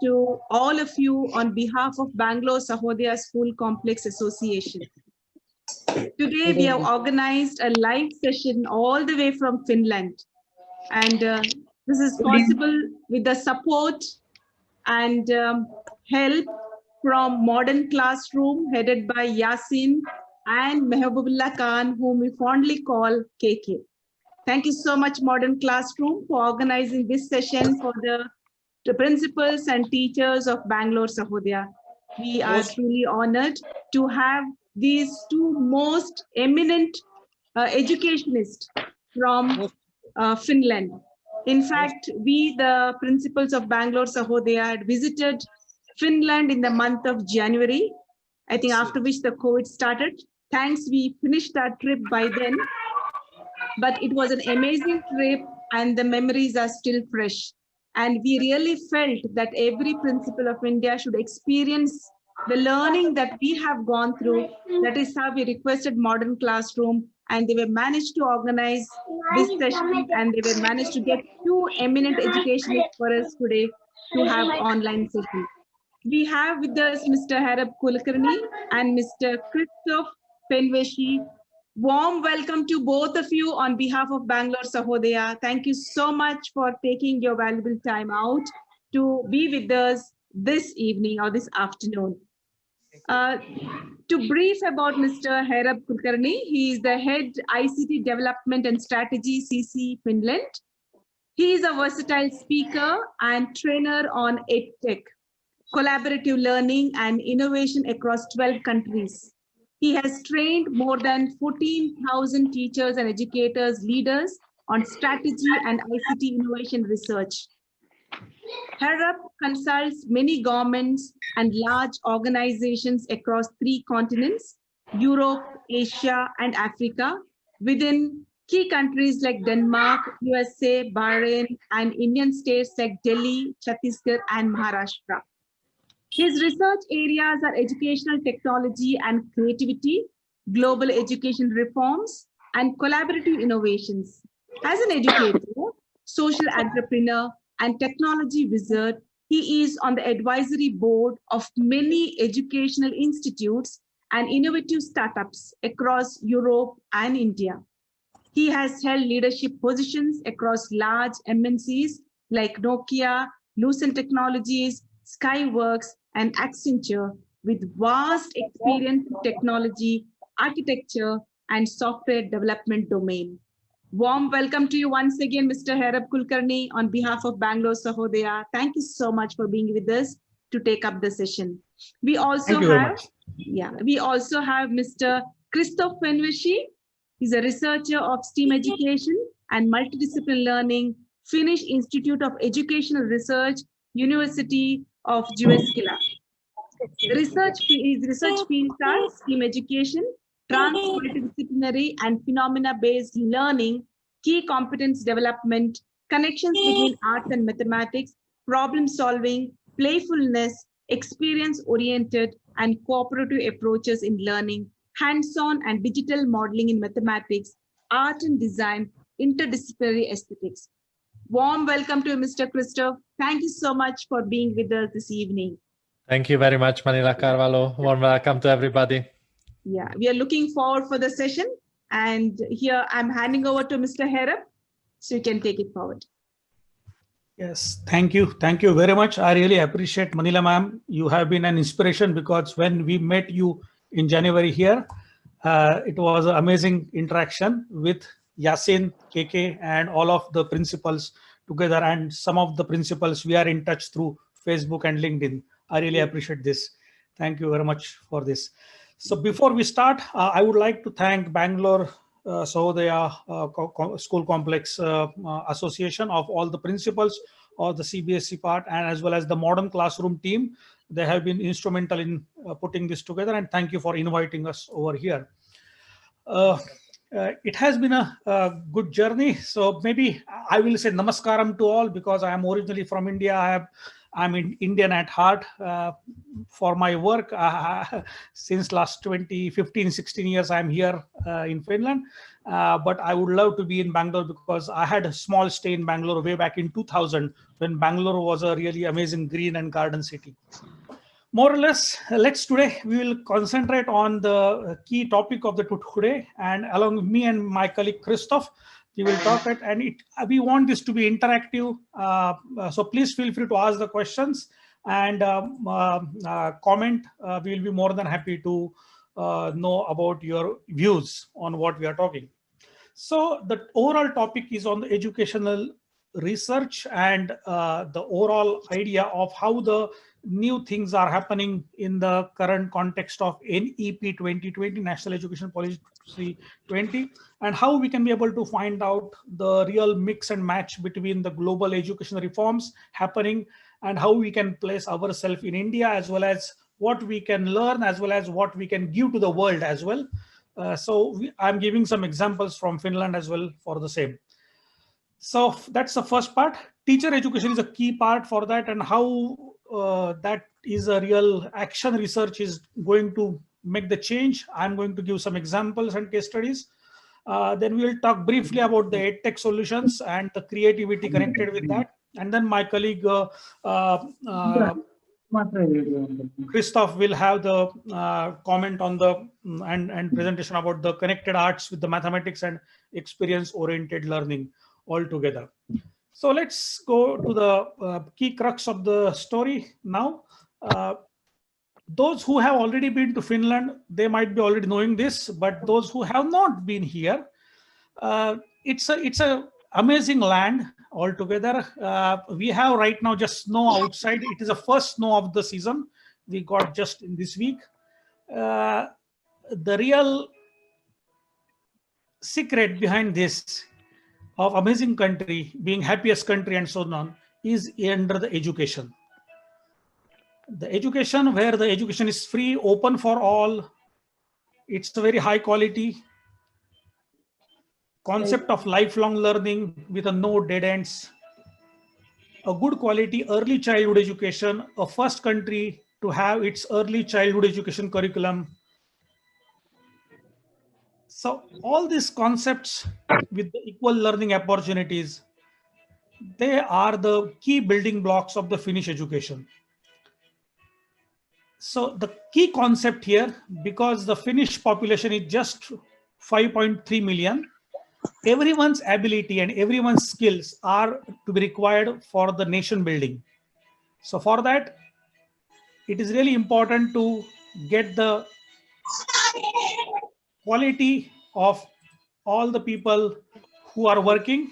to all of you on behalf of Bangalore Sahodaya School Complex Association. Today, we have organized a live session all the way from Finland. And this is possible with the support and help from Modern Classroom headed by Yasin and Mehbubullah Khan, whom we fondly call KK. Thank you so much, Modern Classroom, for organizing this session for the principals and teachers of Bangalore Sahodaya. We are truly honored to have these two most eminent educationists from Finland. In fact, we, the principals of Bangalore Sahodaya, had visited Finland in the month of January, I think after which the COVID started. Thanks, we finished that trip by then. But it was an amazing trip and the memories are still fresh. And we really felt that every principal of India should experience the learning that we have gone through. That is how we requested Modern Classroom, and they were managed to organize this session, and they were managed to get two eminent educationists for us today to have online session. We have with us Mr. Harab Kulkarni and Mr. Christoph Penveshi. Warm welcome to both of you on behalf of Bangalore Sahodaya. Thank you so much for taking your valuable time out to be with us this evening or this afternoon. To brief about Mr. Harab Kulkarni, he is the head ICT Development and Strategy CC Finland. He is a versatile speaker and trainer on EdTech, collaborative learning and innovation across 12 countries. He has trained more than 14,000 teachers and educators, leaders on strategy and ICT innovation research. Harab consults many governments and large organizations across 3 continents, Europe, Asia, and Africa, within key countries like Denmark, USA, Bahrain, and Indian states like Delhi, Chhattisgarh, and Maharashtra. His research areas are educational technology and creativity, global education reforms, and collaborative innovations. As an educator, social entrepreneur, and technology wizard, he is on the advisory board of many educational institutes and innovative startups across Europe and India. He has held leadership positions across large MNCs like Nokia, Lucent Technologies, Skyworks, and Accenture, with vast experience in technology, architecture, and software development domain. Warm welcome to you once again, Mr. Harab Kulkarni, on behalf of Bangalore Sahodaya. Thank you so much for being with us to take up the session. We also have Mr. Christoph Penveshi. He's a researcher of STEAM education and multidisciplinary learning, Finnish Institute of Educational Research, University of Jyväskylä. His research fields are STEAM education, transdisciplinary and phenomena-based learning, key competence development, connections between arts and mathematics, problem solving, playfulness, experience-oriented and cooperative approaches in learning, hands-on and digital modeling in mathematics, art and design, interdisciplinary aesthetics. Warm welcome to Mr. Christoph. Thank you so much for being with us this evening. Thank you very much, Manila Carvalho. Warm welcome to everybody. Yeah, we are looking forward for the session. And here I'm handing over to Mr. Harab, so you can take it forward. Yes, thank you. Thank you very much. I really appreciate Manila ma'am. You have been an inspiration because when we met you in January here, it was an amazing interaction with Yasin, KK, and all of the principals together. And some of the principals, we are in touch through Facebook and LinkedIn. I really appreciate this. Thank you very much for this. So before we start, I would like to thank Bangalore Sahodaya School Complex Association of all the principals of the CBSE part and as well as the Modern Classroom team. They have been instrumental in putting this together, and thank you for inviting us over here. It has been a good journey. So maybe I will say namaskaram to all because I am originally from India. I have I'm Indian at heart. For my work, since last 16 years, I'm here in Finland. But I would love to be in Bangalore because I had a small stay in Bangalore way back in 2000 when Bangalore was a really amazing green and garden city. More or less, today we will concentrate on the key topic of the today, and along with me and my colleague Christoph, we will talk it, and we want this to be interactive. So please feel free to ask the questions and comment. We will be more than happy to know about your views on what we are talking. So the overall topic is on the educational research and the overall idea of how the new things are happening in the current context of NEP 2020, National Education Policy 20, and how we can be able to find out the real mix and match between the global education reforms happening and how we can place ourselves in India, as well as what we can learn, as well as what we can give to the world as well. I'm giving some examples from Finland as well for the same. So that's the first part. Teacher education is a key part for that, and how that is a real action research is going to make the change. I'm going to give some examples and case studies. Then we'll talk briefly about the EdTech solutions and the creativity connected with that. And then my colleague Christoph will have the comment on the and presentation about the connected arts with the mathematics and experience-oriented learning all together. So let's go to the key crux of the story now. Those who have already been to Finland, they might be already knowing this, but those who have not been here, it's a amazing land altogether. We have right now just snow outside. It is the first snow of the season we got just in this week. The real secret behind this of amazing country being happiest country and so on is under the education. The education, where the education is free, open for all. It's a very high quality concept of lifelong learning with a no dead ends, a good quality early childhood education, a first country to have its early childhood education curriculum. So all these concepts with the equal learning opportunities, they are the key building blocks of the Finnish education. So the key concept here, because the Finnish population is just 5.3 million, everyone's ability and everyone's skills are to be required for the nation building. So for that, it is really important to get the quality of all the people who are working,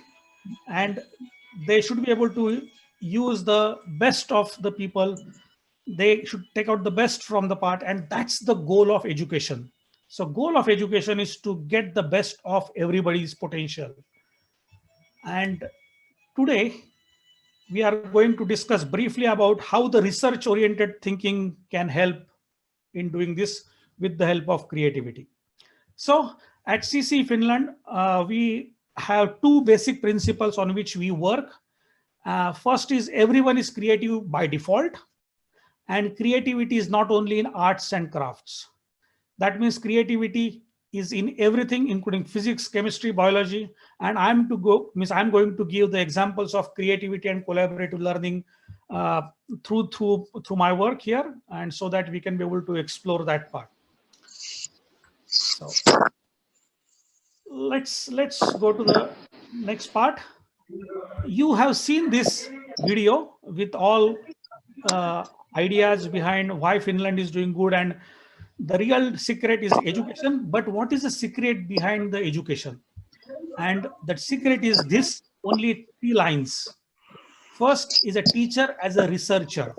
and they should be able to use the best of the people. They should take out the best from the part, and that's the goal of education. So goal of education is to get the best of everybody's potential. And today we are going to discuss briefly about how the research oriented thinking can help in doing this with the help of creativity. So at CC Finland, we have two basic principles on which we work. First is everyone is creative by default, and creativity is not only in arts and crafts. That means creativity is in everything, including physics, chemistry, biology. And I'm going to give the examples of creativity and collaborative learning through my work here, and so that we can be able to explore that part. So let's go to the next part. You have seen this video with all ideas behind why Finland is doing good, and the real secret is education. But what is the secret behind the education? And that secret is this: only 3 lines. First is a teacher as a researcher.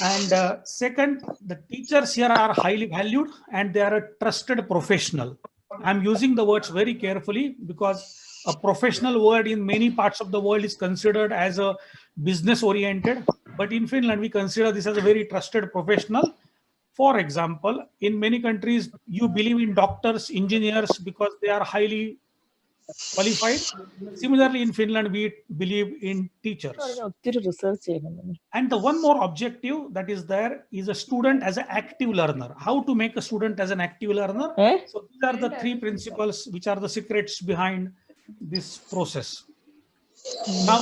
And second, the teachers here are highly valued and they are a trusted professional. I'm using the words very carefully because a professional word in many parts of the world is considered as a business oriented. But in Finland, we consider this as a very trusted professional. For example, in many countries, you believe in doctors, engineers, because they are highly qualified. Similarly, in Finland, we believe in teachers. ഒത്തിരി research ചെയ്യണം. And the one more objective that is there is a student as an active learner. How to make a student as an active learner? So these are the three principles which are the secrets behind this process. Now,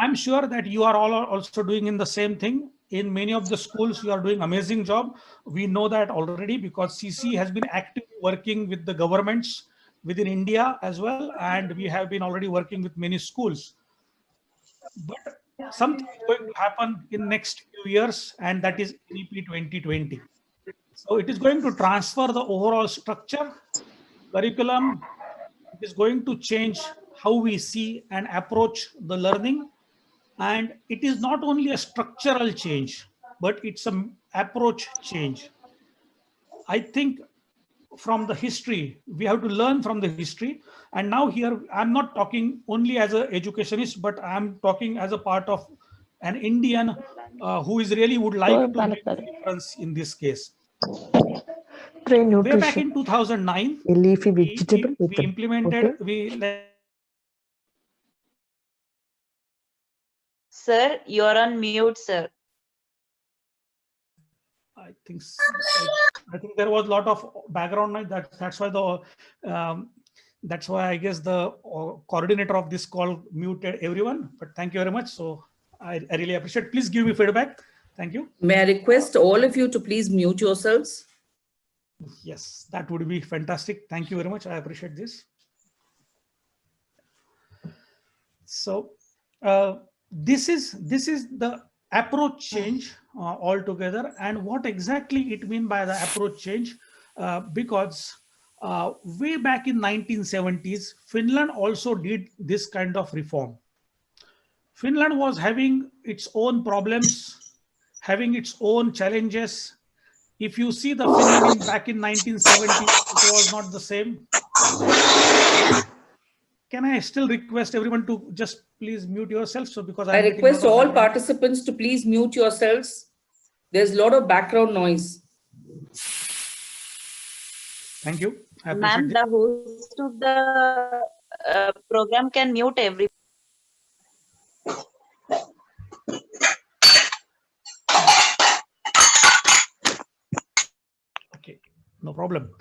I'm sure that you are all also doing in the same thing. In many of the schools, you are doing amazing job. We know that already because CC has been actively working with the governments within India as well. And we have been already working with many schools. But something is going to happen in next few years, and that is NEP 2020. So it is going to transfer the overall structure, curriculum. It is going to change how we see and approach the learning. And it is not only a structural change, but it's an approach change. I think from the history, we have to learn from the history. And now here, I'm not talking only as an educationist, but I'm talking as a part of an Indian who is really would like to make a difference in this case. Brain Way back nutrition. in 2009, A leafy vegetable with we implemented, Sir, you're on mute, sir. I think there was a lot of background noise. That's why that's why I guess the coordinator of this call muted everyone. But thank you very much. So I really appreciate. Please give me feedback. Thank you. May I request all of you to please mute yourselves? Yes, that would be fantastic. Thank you very much. I appreciate this. So this is the approach change altogether. And what exactly it mean by the approach change? Because way back in 1970s, Finland also did this kind of reform. Finland was having its own problems, having its own challenges. If you see the Finland back in 1970s, it was not the same. Can I still request everyone to just please mute yourself? So because I request all participants to please mute yourselves. There's a lot of background noise. Thank you. I Ma'am, appreciate the host of the program can mute every. Okay, no problem.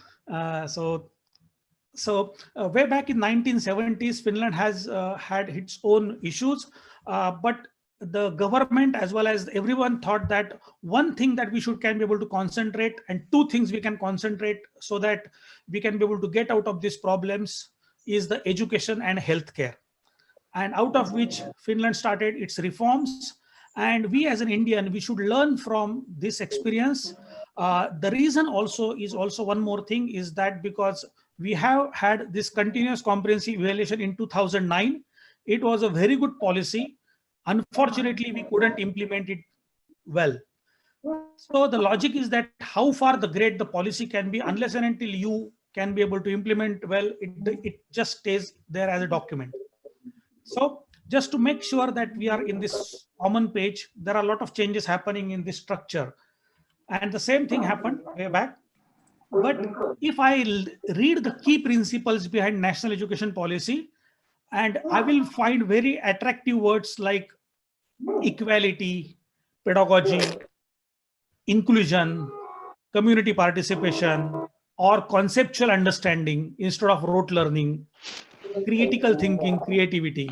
So way back in 1970s, Finland has had its own issues, but the government as well as everyone thought that one thing that we can be able to concentrate, and two things we can concentrate so that we can be able to get out of these problems, is the education and healthcare. And out of which Finland started its reforms. And we as an Indian, we should learn from this experience. The reason also is one more thing is that because we have had this continuous comprehensive evaluation in 2009. It was a very good policy. Unfortunately, we couldn't implement it well. So the logic is that how far great the policy can be, unless and until you can be able to implement well, it just stays there as a document. So just to make sure that we are in this common page, there are a lot of changes happening in this structure. And the same thing happened way back. But if I read the key principles behind national education policy, and I will find very attractive words like equality, pedagogy, inclusion, community participation, or conceptual understanding instead of rote learning, critical thinking, creativity.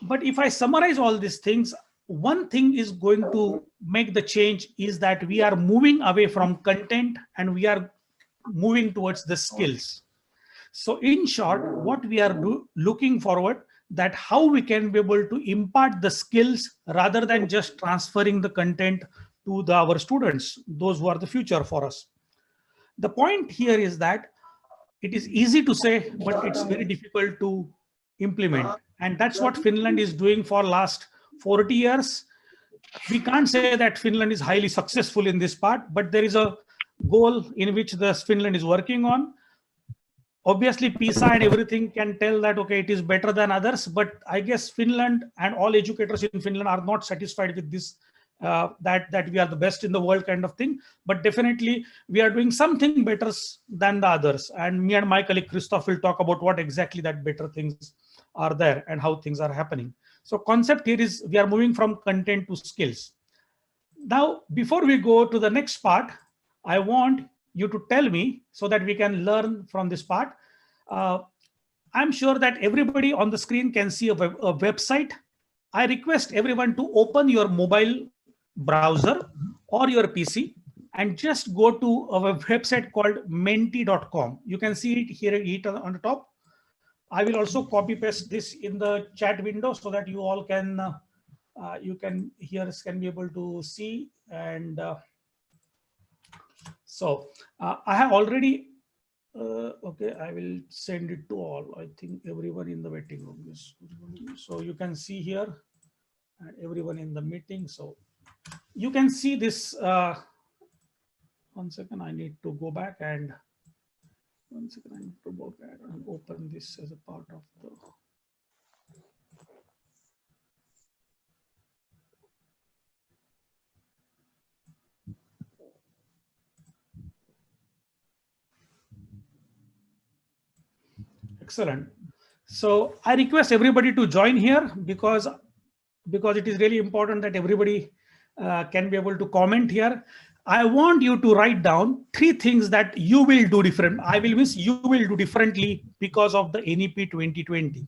But if I summarize all these things, one thing is going to make the change is that we are moving away from content and we are moving towards the skills. So in short, what we are looking forward, that how we can be able to impart the skills rather than just transferring the content to our students, those who are the future for us. The point here is that it is easy to say, but it's very difficult to implement. And that's what Finland is doing for last 40 years. We can't say that Finland is highly successful in this part, but there is a goal in which Finland is working on. Obviously, PISA and everything can tell that, okay, it is better than others, but I guess Finland and all educators in Finland are not satisfied with this that we are the best in the world kind of thing, but definitely we are doing something better than the others. And me and my colleague Christoph will talk about what exactly that better things are there and how things are happening. So concept here is we are moving from content to skills. Now, before we go to the next part, I want you to tell me so that we can learn from this part. I'm sure that everybody on the screen can see a website. I request everyone to open your mobile browser or your PC and just go to a website called menti.com. You can see it here on the top. I will also copy paste this in the chat window so that you all can can be able to see. And so I have already okay, I will send it to all. I think everyone in the waiting room is. So you can see here and everyone in the meeting. So you can see this. 1 second, I need to go back and 1 second, I need to go back and open this as a part of the. Excellent. So I request everybody to join here because it is really important that everybody can be able to comment here. I want you to write down 3 things that you will do different. I will miss you will do differently because of the NEP 2020.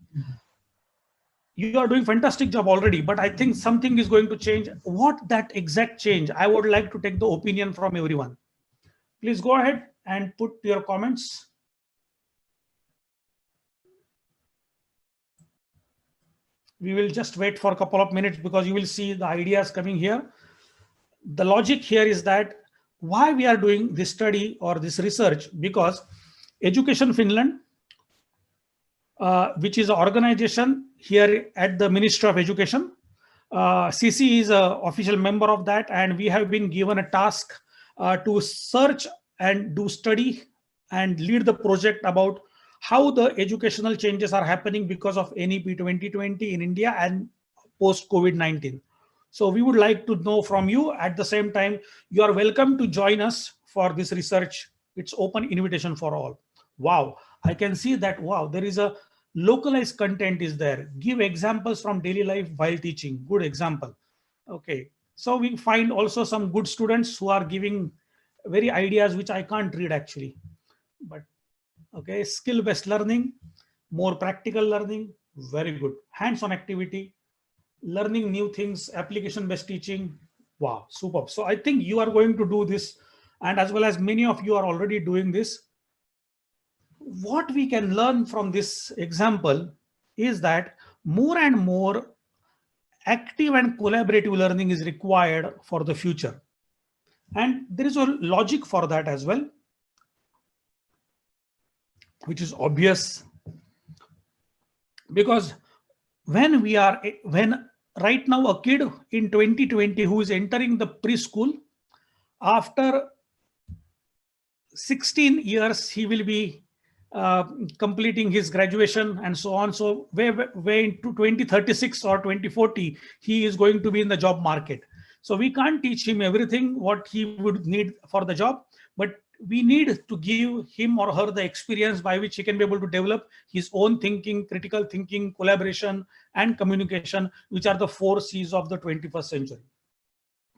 You are doing fantastic job already, but I think something is going to change. What that exact change? I would like to take the opinion from everyone. Please go ahead and put your comments. We will just wait for a couple of minutes because you will see the ideas coming here. The logic here is that why we are doing this study or this research, because Education Finland, which is an organization here at the Ministry of Education, CC is an official member of that, and we have been given a task to search and do study and lead the project about how the educational changes are happening because of NEP 2020 in India and post COVID-19. So we would like to know from you. At the same time, you are welcome to join us for this research. It's open invitation for all. Wow, I can see that. Wow, there is a localized content is there. Give examples from daily life while teaching. Good example. Okay, so we find also some good students who are giving very ideas which I can't read actually. But okay, skill-based learning, more practical learning, very good. Hands-on activity, learning new things, application-based teaching. Wow, superb. So I think you are going to do this, and as well as many of you are already doing this. What we can learn from this example is that more and more active and collaborative learning is required for the future. And there is a logic for that as well, which is obvious, because when right now a kid in 2020 who is entering the preschool, after 16 years he will be completing his graduation and so on. So way into 2036 or 2040 he is going to be in the job market. So we can't teach him everything what he would need for the job, but we need to give him or her the experience by which he can be able to develop his own thinking, critical thinking, collaboration, and communication, which are the 4 C's of the 21st century.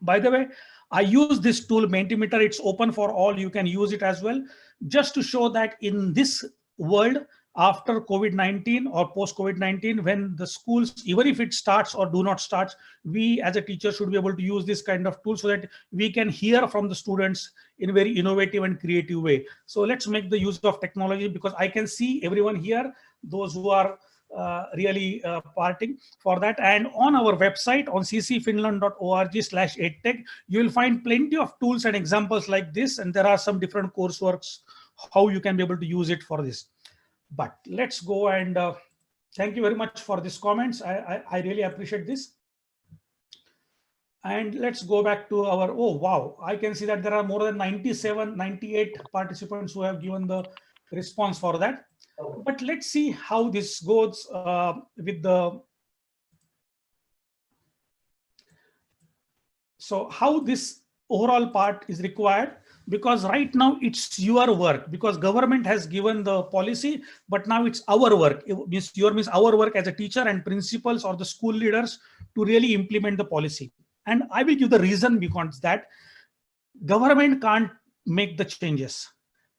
By the way, I use this tool Mentimeter. It's open for all. You can use it as well, just to show that in this world after COVID-19 or post COVID-19, when the schools, even if it starts or do not start, we as a teacher should be able to use this kind of tool so that we can hear from the students in a very innovative and creative way. So let's make the use of technology, because I can see everyone here, those who are really parting for that. And on our website on ccfinland.org/edtech, you will find plenty of tools and examples like this. And there are some different courseworks, how you can be able to use it for this. But let's go and thank you very much for these comments. I really appreciate this. And let's go back to our, oh, wow. I can see that there are more than 98 participants who have given the response for that. But let's see how this goes with the. So how this overall part is required, because right now it's your work, because government has given the policy, but now it's our work. It means our work as a teacher and principals or the school leaders to really implement the policy. And I will give the reason because that government can't make the changes.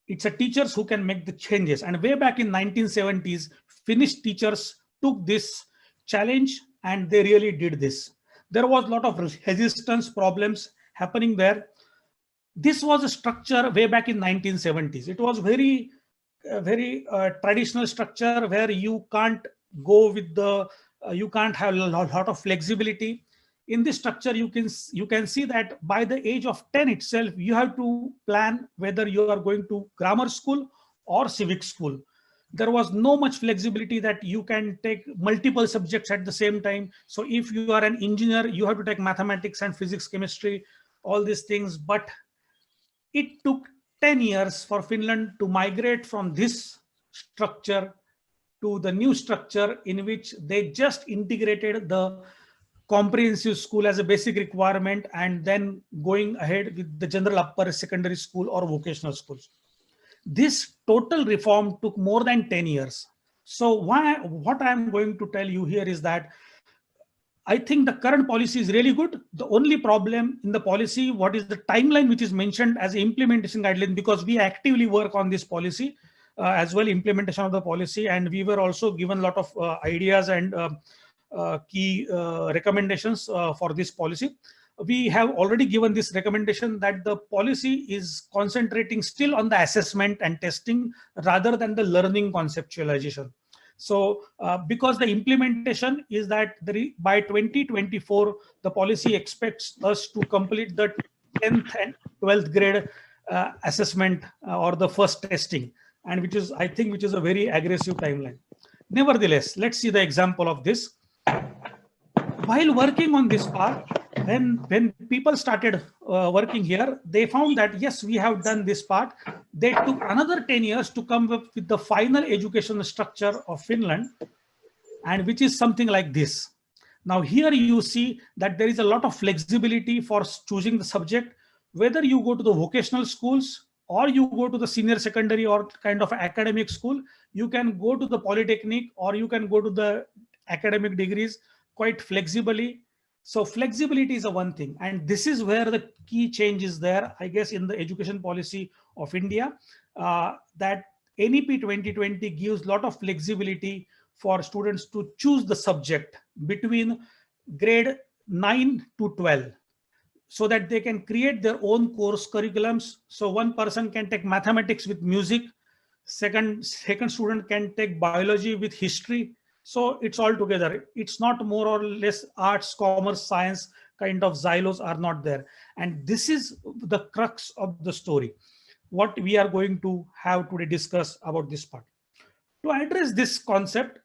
It's a teachers who can make the changes. And way back in 1970s, Finnish teachers took this challenge and they really did this. There was a lot of resistance problems happening there. This was a structure way back in 1970s. It was very traditional structure where you can't go with the, you can't have a lot of flexibility. In this structure, you can see that by the age of 10 itself, you have to plan whether you are going to grammar school or civic school. There was no much flexibility that you can take multiple subjects at the same time. So if you are an engineer, you have to take mathematics and physics, chemistry, all these things. But it took 10 years for Finland to migrate from this structure to the new structure in which they just integrated the comprehensive school as a basic requirement and then going ahead with the general upper secondary school or vocational schools. This total reform took more than 10 years. So what I'm going to tell you here is that I think the current policy is really good. The only problem in the policy, what is the timeline which is mentioned as implementation guideline, because we actively work on this policy as well, implementation of the policy. And we were also given a lot of ideas and key recommendations for this policy. We have already given this recommendation that the policy is concentrating still on the assessment and testing rather than the learning conceptualization. So because the implementation is that by 2024, the policy expects us to complete the 10th and 12th grade assessment or the first testing, and which is, I think, which is a very aggressive timeline. Nevertheless, let's see the example of this. While working on this part, when people started working here, they found that, yes, we have done this part. They took another 10 years to come up with the final educational structure of Finland, and which is something like this. Now here you see that there is a lot of flexibility for choosing the subject, whether you go to the vocational schools or you go to the senior secondary or kind of academic school. You can go to the polytechnic or you can go to the academic degrees quite flexibly. So flexibility is a one thing, and this is where the key change is there, I guess, in the education policy of India, that NEP 2020 gives a lot of flexibility for students to choose the subject between grade 9 to 12, so that they can create their own course curriculums. So one person can take mathematics with music, second student can take biology with history. So it's all together. It's not more or less arts, commerce, science kind of silos are not there. And this is the crux of the story, what we are going to have today discuss about this part. To address this concept,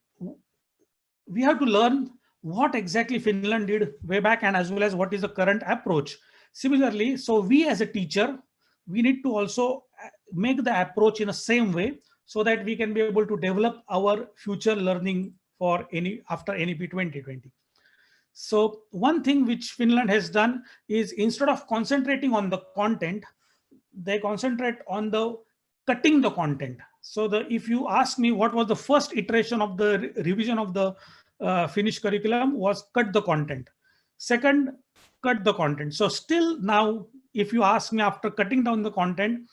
we have to learn what exactly Finland did way back and as well as what is the current approach. Similarly, so we as a teacher, we need to also make the approach in the same way so that we can be able to develop our future learning for after NEP 2020. So one thing which Finland has done is, instead of concentrating on the content, they concentrate on the cutting the content. So if you ask me what was the first iteration of the revision of the Finnish curriculum, was cut the content. Second, cut the content. So still now, if you ask me after cutting down the content,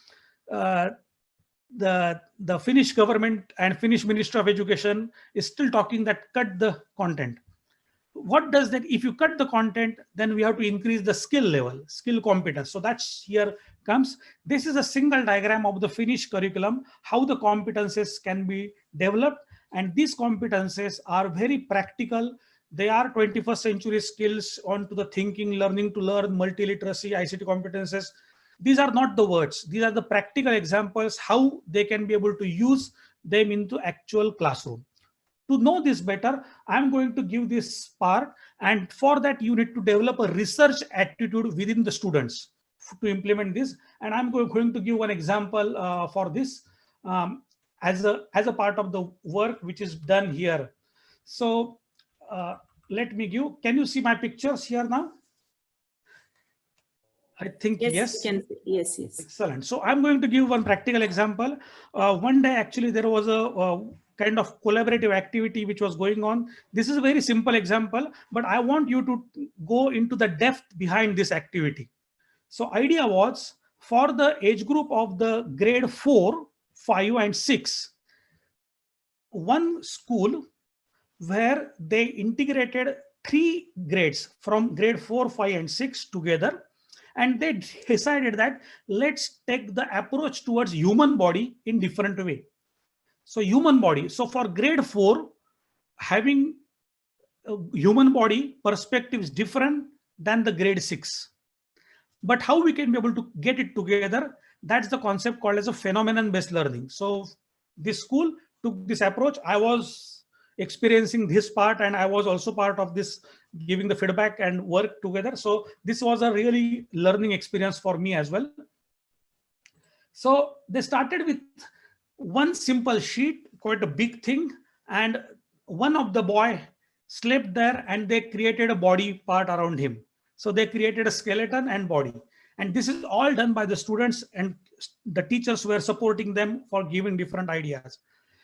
the Finnish government and Finnish Ministry of Education is still talking that cut the content. What does that? If you cut the content, then we have to increase the skill level, skill competence. So that's here comes. This is a single diagram of the Finnish curriculum, how the competences can be developed. And these competences are very practical. They are 21st century skills onto the thinking, learning to learn, multiliteracy, ICT competences. These are not the words. These are the practical examples, how they can be able to use them into actual classroom. To know this better, I'm going to give this part. And for that, you need to develop a research attitude within the students to implement this. And I'm going to give one example for this as a part of the work which is done here. So let me give, can you see my pictures here now? I think yes. Yes, yes. Excellent. So I'm going to give one practical example. One day, actually, there was a kind of collaborative activity which was going on. This is a very simple example, but I want you to go into the depth behind this activity. So idea was for the age group of the grade 4, 5, and 6, one school where they integrated 3 grades from grade 4, 5, and 6 together. And they decided that let's take the approach towards human body in different way. So human body. So for grade 4, having a human body perspective is different than the grade 6. But how we can be able to get it together, that's the concept called as a phenomenon-based learning. So this school took this approach. I was experiencing this part, and I was also part of this, giving the feedback and work together. So this was a really learning experience for me as well. So they started with one simple sheet, quite a big thing, and one of the boy slept there, and they created a body part around him. So they created a skeleton and body. And this is all done by the students, and the teachers were supporting them for giving different ideas.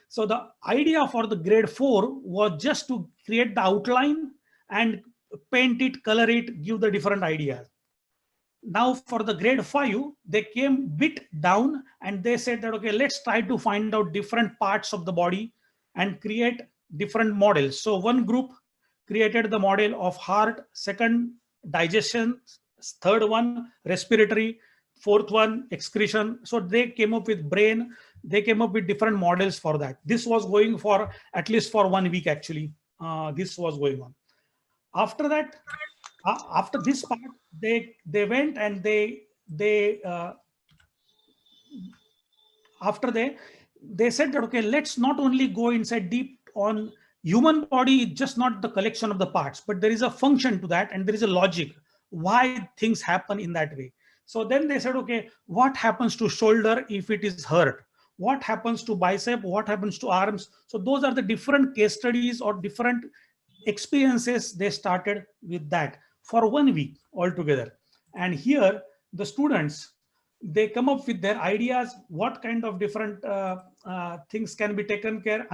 So the idea for the grade 4 was just to create the outline and paint it, color it, give the different ideas. Now for the grade 5, they came bit down and they said that, okay, let's try to find out different parts of the body and create different models. So one group created the model of heart, second digestion, third one respiratory, fourth one excretion. So they came up with brain. They came up with different models for that. This was going for at least for 1 week actually. This was going on. After that, after this part, they went and after they said that, okay, let's not only go inside deep on human body, it's just not the collection of the parts, but there is a function to that, and there is a logic why things happen in that way. So then they said, okay, what happens to shoulder if it is hurt? What happens to bicep? What happens to arms? So those are the different case studies or different experiences. They started with that for 1 week altogether. And here the students, they come up with their ideas, what kind of different things can be taken care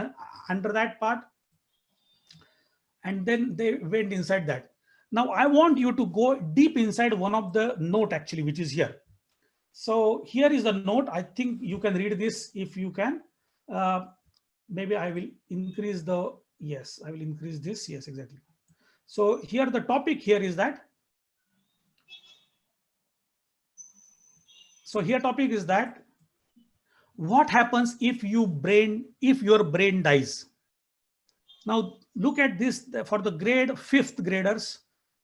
under that part. And then they went inside that. Now I want you to go deep inside one of the note actually, which is here. So here is the note. I think you can read this if you can. Maybe I will increase the, yes, I will increase this. Yes, exactly. So here the topic here is that. So here topic is that what happens if your brain dies. Now look at this for the grade 5th graders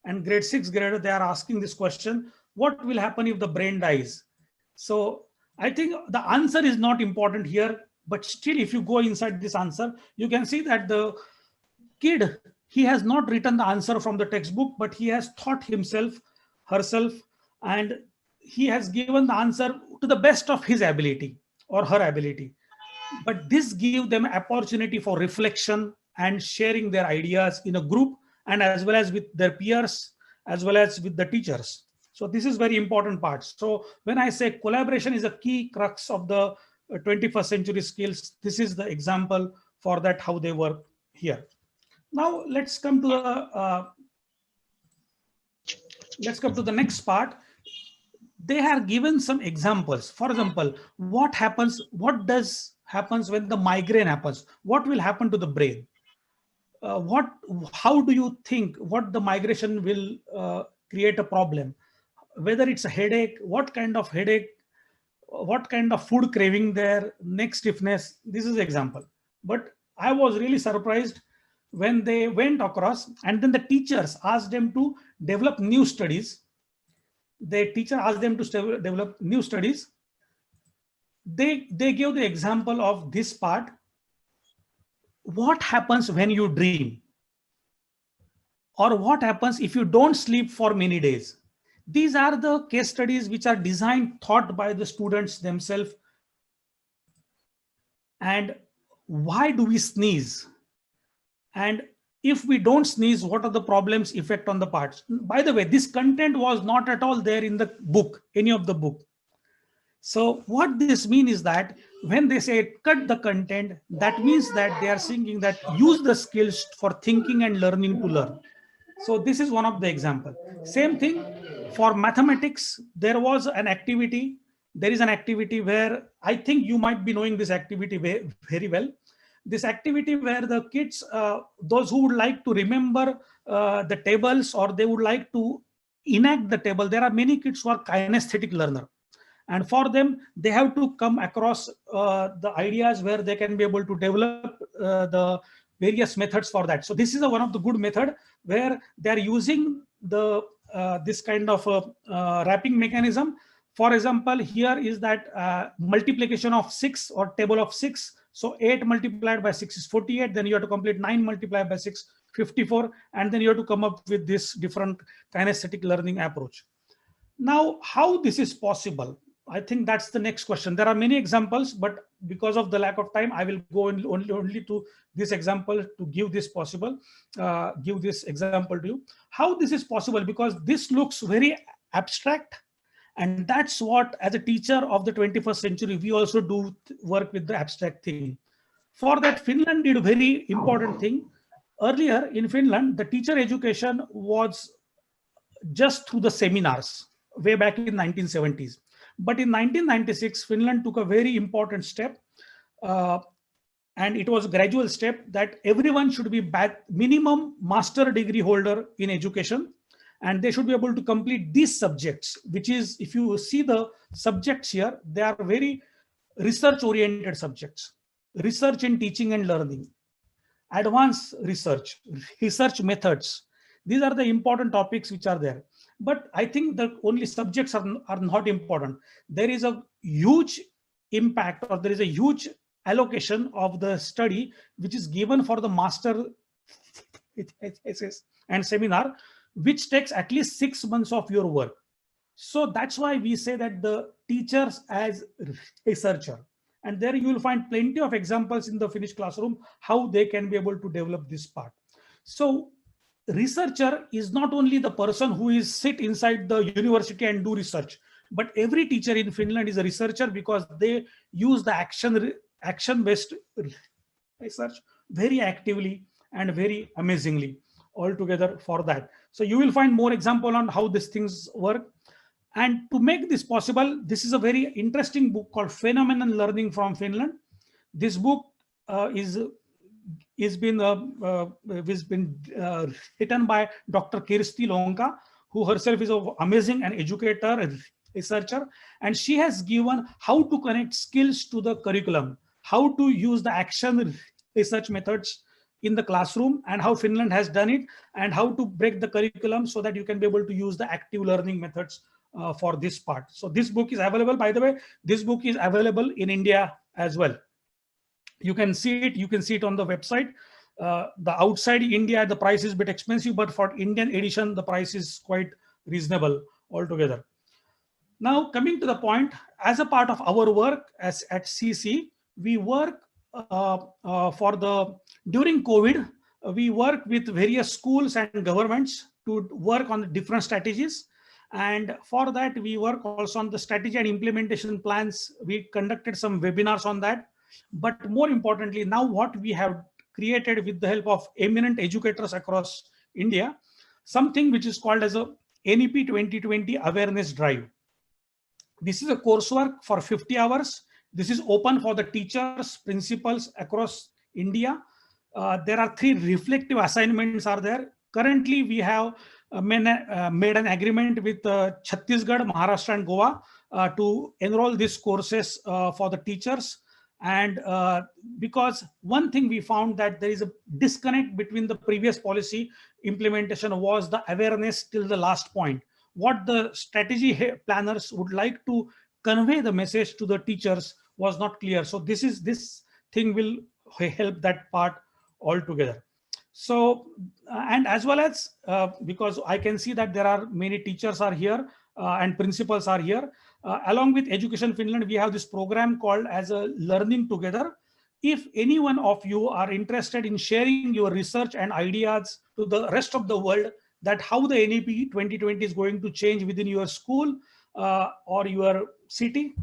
and grade 6th grader. They are asking this question: what will happen if the brain dies? So I think the answer is not important here, but still if you go inside this answer, you can see that the kid, he has not written the answer from the textbook, but he has thought himself, herself, and he has given the answer to the best of his ability or her ability. But this gives them opportunity for reflection and sharing their ideas in a group, and as well as with their peers, as well as with the teachers. So this is very important part. So when I say collaboration is a key crux of the 21st century skills, this is the example for that, how they work here. Now let's come to the next part. They are given some examples. For example, what happens when the migraine happens? What will happen to the brain? How do you think what the migration will create a problem? Whether it's a headache, what kind of headache, what kind of food craving there, neck stiffness. This is example. But I was really surprised when they went across, and then the teachers asked them to develop new studies. The teacher asked them to develop new studies. They gave the example of this part. What happens when you dream? Or what happens if you don't sleep for many days? These are the case studies which are designed, thought by the students themselves. And why do we sneeze? And if we don't sneeze, what are the problems effect on the parts? By the way, this content was not at all there in the book, any of the book. So what this means is that when they say cut the content, that means that they are thinking that use the skills for thinking and learning to learn. So this is one of the example. Same thing for mathematics. There was an activity. There is an activity where I think you might be knowing this activity very well. This activity where the kids, those who would like to remember the tables, or they would like to enact the table. There are many kids who are kinesthetic learner. And for them, they have to come across the ideas where they can be able to develop the various methods for that. So this is one of the good method where they are using the this kind of wrapping mechanism. For example, here is that multiplication of 6 or table of 6. So 8 multiplied by 6 is 48. Then you have to complete 9 multiplied by 6, 54. And then you have to come up with this different kinesthetic learning approach. Now, how this is possible? I think that's the next question. There are many examples, but because of the lack of time, I will go only to this example to give this example to you. How this is possible? Because this looks very abstract, and that's what, as a teacher of the 21st century, we also do work with the abstract thing. For that, Finland did a very important thing. Earlier in Finland, the teacher education was just through the seminars way back in 1970s. But in 1996, Finland took a very important step, and it was a gradual step that everyone should be minimum master degree holder in education, and they should be able to complete these subjects, which is, if you see the subjects here, they are very research-oriented subjects. Research in teaching and learning, advanced research, research methods. These are the important topics which are there. But I think the only subjects are not important. There is a huge impact, or there is a huge allocation of the study which is given for the master thesis and seminar, which takes at least 6 months of your work. So that's why we say that the teachers as researcher, and there you will find plenty of examples in the Finnish classroom how they can be able to develop this part. So researcher is not only the person who is sit inside the university and do research, but every teacher in Finland is a researcher, because they use the action-based research very actively and very amazingly altogether for that. So you will find more example on how these things work. And to make this possible, this is a very interesting book called Phenomenon Learning from Finland. This book is been written by Dr. Kirsti Lonka, who herself is an amazing and educator and researcher, and she has given how to connect skills to the curriculum, how to use the action research methods in the classroom, and how Finland has done it, and how to break the curriculum so that you can be able to use the active learning methods for this part. So this book is available, by the way. This book is available in India as well. You can see it. You can see it on the website. The outside India, the price is a bit expensive, but for Indian edition, the price is quite reasonable altogether. Now, coming to the point, as a part of our work at CC, we work during COVID, we work with various schools and governments to work on different strategies. And for that, we work also on the strategy and implementation plans. We conducted some webinars on that. But more importantly, now what we have created with the help of eminent educators across India, something which is called as a NEP 2020 Awareness Drive. This is a coursework for 50 hours. This is open for the teachers, principals across India. There are 3 reflective assignments are there. Currently, we have made an agreement with Chhattisgarh, Maharashtra and Goa to enroll these courses for the teachers. And because one thing we found that there is a disconnect between the previous policy implementation was the awareness till the last point. What the strategy planners would like to convey the message to the teachers was not clear. So this thing will help that part altogether. So, and as well as because I can see that there are many teachers are here and principals are here. Along with Education Finland, we have this program called as a Learning Together. if any one of you are interested in sharing your research and ideas to the rest of the world, that how the NEP 2020 is going to change within your school or your city,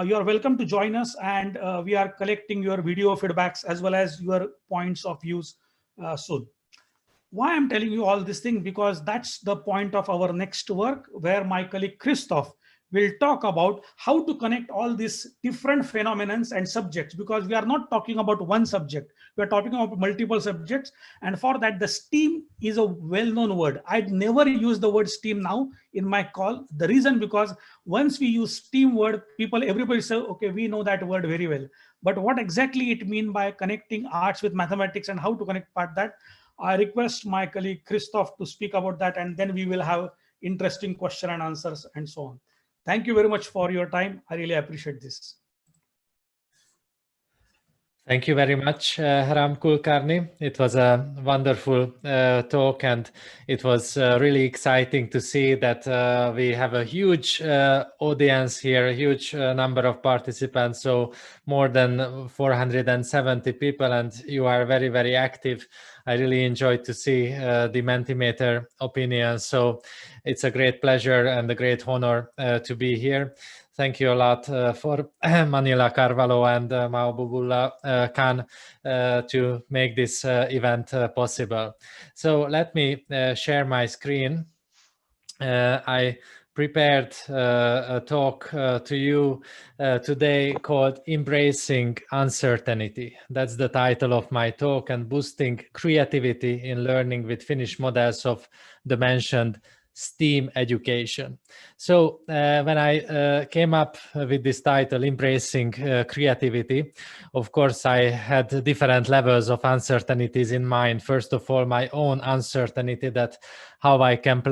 you are welcome to join us, and we are collecting your video feedbacks as well as your points of views soon. Why I'm telling you all this thing, because that's the point of our next work, where my colleague Christoph will talk about how to connect all these different phenomena and subjects, because we are not talking about one subject, we are talking about multiple subjects. And for that, the STEAM is a well-known word. I'd never use the word STEAM now in my call. The reason, because once we use STEAM word, everybody say, okay, we know that word very well, but what exactly it mean by connecting arts with mathematics and how to connect that, I request my colleague Christoph to speak about that, and then we will have interesting question and answers and so on. Thank you very much for your time. I really appreciate this. Thank you very much, Haram Kulkarni. It was a wonderful talk, and it was really exciting to see that we have a huge audience here, a huge number of participants, so more than 470 people, and you are very, very active. I really enjoyed to see the Mentimeter opinions, so it's a great pleasure and a great honor to be here. Thank you a lot for Manila Carvalho and Mahbubullah Khan to make this event possible. So let me share my screen. I prepared a talk to you today called Embracing Uncertainty. That's the title of my talk, and boosting creativity in learning with Finnish models of the mentioned STEAM education. So when I came up with this title, Embracing Creativity, of course, I had different levels of uncertainties in mind. First of all, my own uncertainty that how I can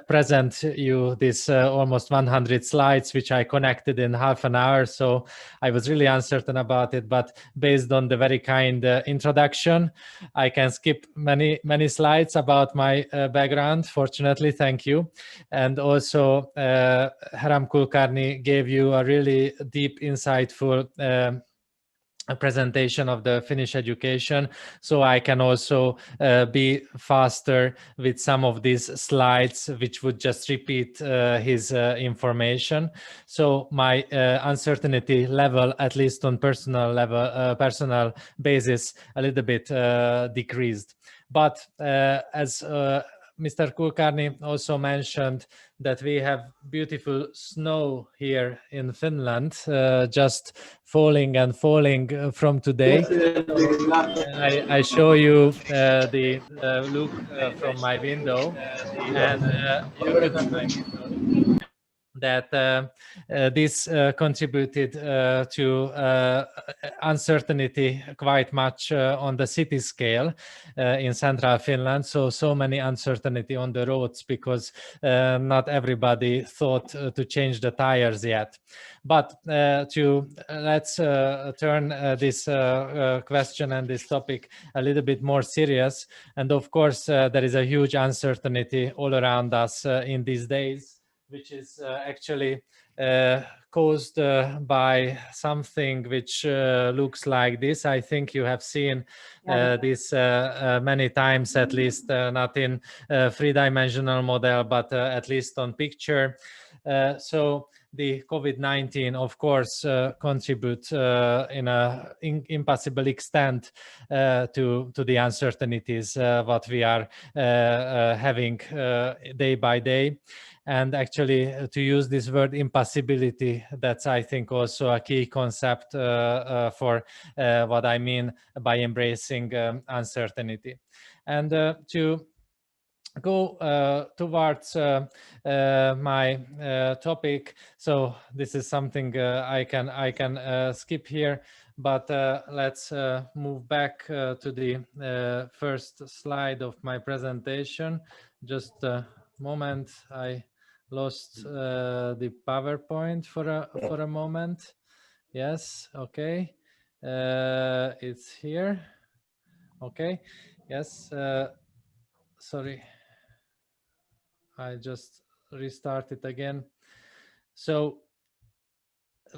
present you this almost 100 slides, which I connected in half an hour. So I was really uncertain about it, but based on the very kind introduction, I can skip many slides about my background, fortunately, thank you. And also Haram Kulkarni gave you a really deep, insightful a presentation of the Finnish education, so I can also be faster with some of these slides, which would just repeat his information. So my uncertainty level, at least on personal level, personal basis, a little bit decreased. But as Mr. Kulkarni also mentioned, that we have beautiful snow here in Finland, just falling and falling from today. I show you the look from my window, and you could see that this contributed to uncertainty quite much on the city scale in central Finland. So many uncertainty on the roads, because not everybody thought to change the tires yet. But let's turn this question and this topic a little bit more serious. And of course, there is a huge uncertainty all around us in these days, which is actually caused by something which looks like this. I think you have seen this many times, at least not in three-dimensional model, but at least on picture. So the COVID-19, of course, contribute in an impossible extent to the uncertainties what we are having day by day. And actually, to use this word impossibility, that's, I think, also a key concept for what I mean by embracing uncertainty. And to go towards my topic, so this is something I can skip here, but let's move back to the first slide of my presentation. Just a moment, I lost the PowerPoint for a moment. Yes, okay, it's here. Okay, yes, sorry, I just restart it again. So